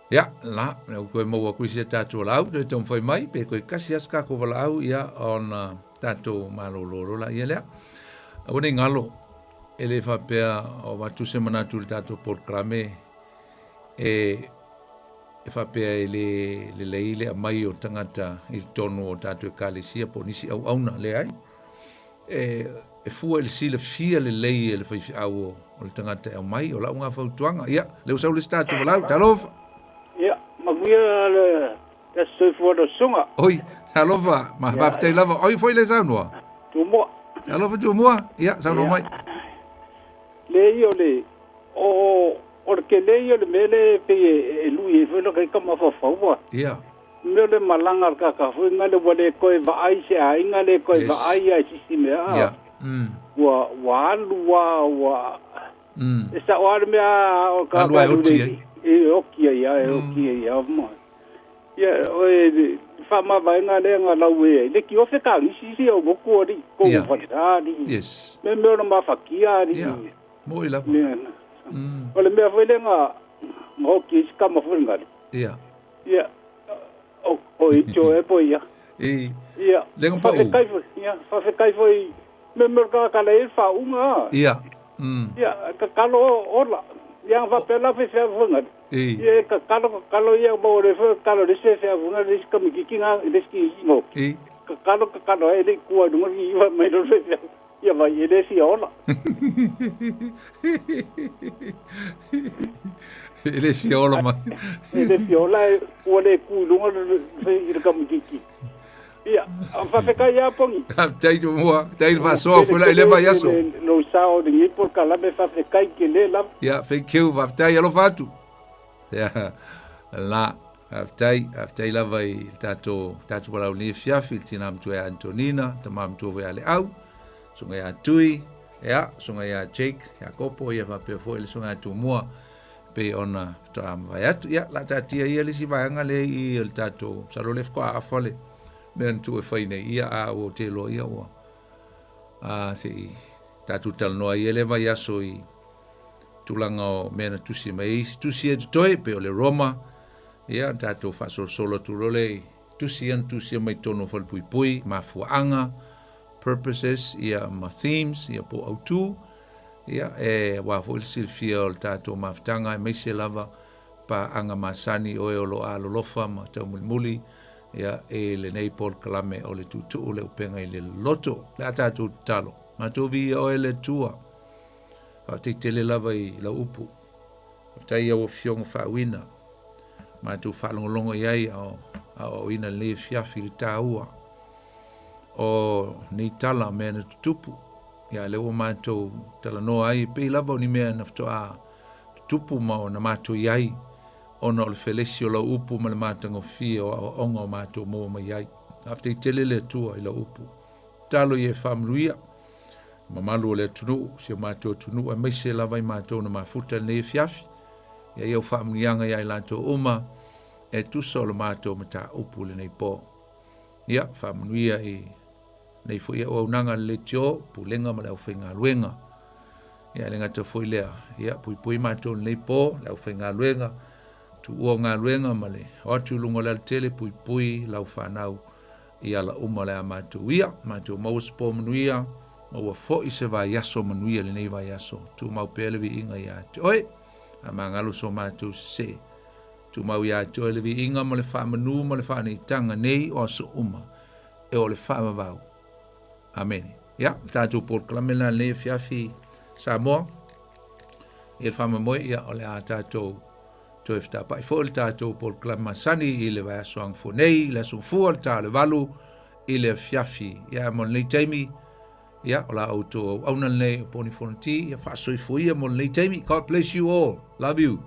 Ya, la, ko mo ko se tato la, de tom foi mai, pe ko kasi aska ko vala ya on tato malolo la yele. Oni ngalo ele fa pe o watu semana tu tato por clame e fa pe ele le mai o tangata il tono o tato kalesia ponisi au auna le ai. E fu el sile fia le ele fa au o tangata o mai o la unha fa tuanga. Ya, le usau le tato vala, talof. Maguia le se for sunga. Oi, salova, ma va te lava. Oi, foi le zanua. Tu mo. Salova tu mo. Ya, sanu mai. Le porque le mele pe lui foi lo que como fa fa. Ya. Mele malanga ka foi ngale wale ko va ai se ai ngale ko va ai ai si me. Ya. Wa E sa o me o ka Alua e oti, e okia ia mo. Ia o e fa ma vai nga le nga la we le ki o fe ka si o go ri ko fa ri. Yes. Me no ma fa kia ri. Mo i lava. O le me foi le nga mo ki ska ma fu nga. Ia. Ia. O i jo e po ia. Ia. Lenga pa u. Fa fe kai foi me ka le fa uma. Ia. Ia, ka kalo ola. Ia fa pela fe se vunga. Ia ka kalo ia bo re fe kalo de se vunga de ska mi kinga de ski no. Ka kalo e de ku du ngi va mai do fe. Ia va e de si ola. Ele si ola ma. Ele si ola o le ku du ngi fe ir ka mi ki. Ia, fa fe ka ia pongi. Tai do moa, tai va so fu la ele va yaso. No sao de ni por kala me fa fe kai ke le la. Ia, fe keu va tai alo fatu. Ia, la aftai la vai tato wala ni fiafi tina mtu ya Antonina, tama mtu ve ale au. Sunga ya tui, ia, sunga ya Jake, ya kopo ia va pe fo ele sunga tu moa. Pe ona tam vai atu, ia, la tatia ia le si vai anga le i el tato. Salo le fko a fole. Men tu e faine ia a o te lo ia o se tatu tal no ia le vai aso i tulanga o mena tusi mai tusi e toi pe o le Roma ia tatu fa solo tu role tusi mai tono fal pui ma fuanga purposes ia ma themes ia po autu ia e wa fo il fio tatu maftanga e mai se lava pa anga masani o lo alo lofa ma tau muli ia e le nei Paul Kalame o le tutu o le Upega ile Loloto le ata tu talo ma tu vi o ele tua a te tele lava i la upu tai o fiong fa wina ma tu fa longo ia o ina le fiafi taua o ni tala mena tupu ia le o ma tu tala no ai pe lava ni me na ftoa tupu ma na ma tu iai ona o le felesio la upu ma le matanga fia o onga o mato mo mai ai. Afte i tele le tua i la upu. Talo i e whamluia. Mamalu o le tunu, si o mato tunu, a meise lava i mato na mafuta ne fiafi. Ia iau whamluianga ia i lato uma, e tusa o le mato mata upu le nei po. Ia, whamluia i nei fo ia o aunanga le tio, pulenga ma le au whenga luenga. Ia le ngata fo i lea. Ia, pui mato nei po, le au whenga luenga. Tu ua ngā luenga male, o atu lungo le tele pui lau whanau i ala uma le a mātou ia, mātou maua spo manuia, maua fo i se vai aso manuia le nei vai aso, tu mau pelevi inga i atu. Oi, a mangalo so mātou se, tu mau i atu elevi inga ma le wha manu ma le wha nei tanga nei o aso uma, e o le wha mavau. Amen. Ia, tātou Paul Klamena le fiafi Samoa, i le wha mamoe ia o le a tātou to if ta pai fo ta to por klama sani i le va so ang fo nei le so fu ta le valu i le fiafi ia mon le taimi ia ola auto au na le poni fonti ia fa so i fu ia mon le taimi God bless you all, love you.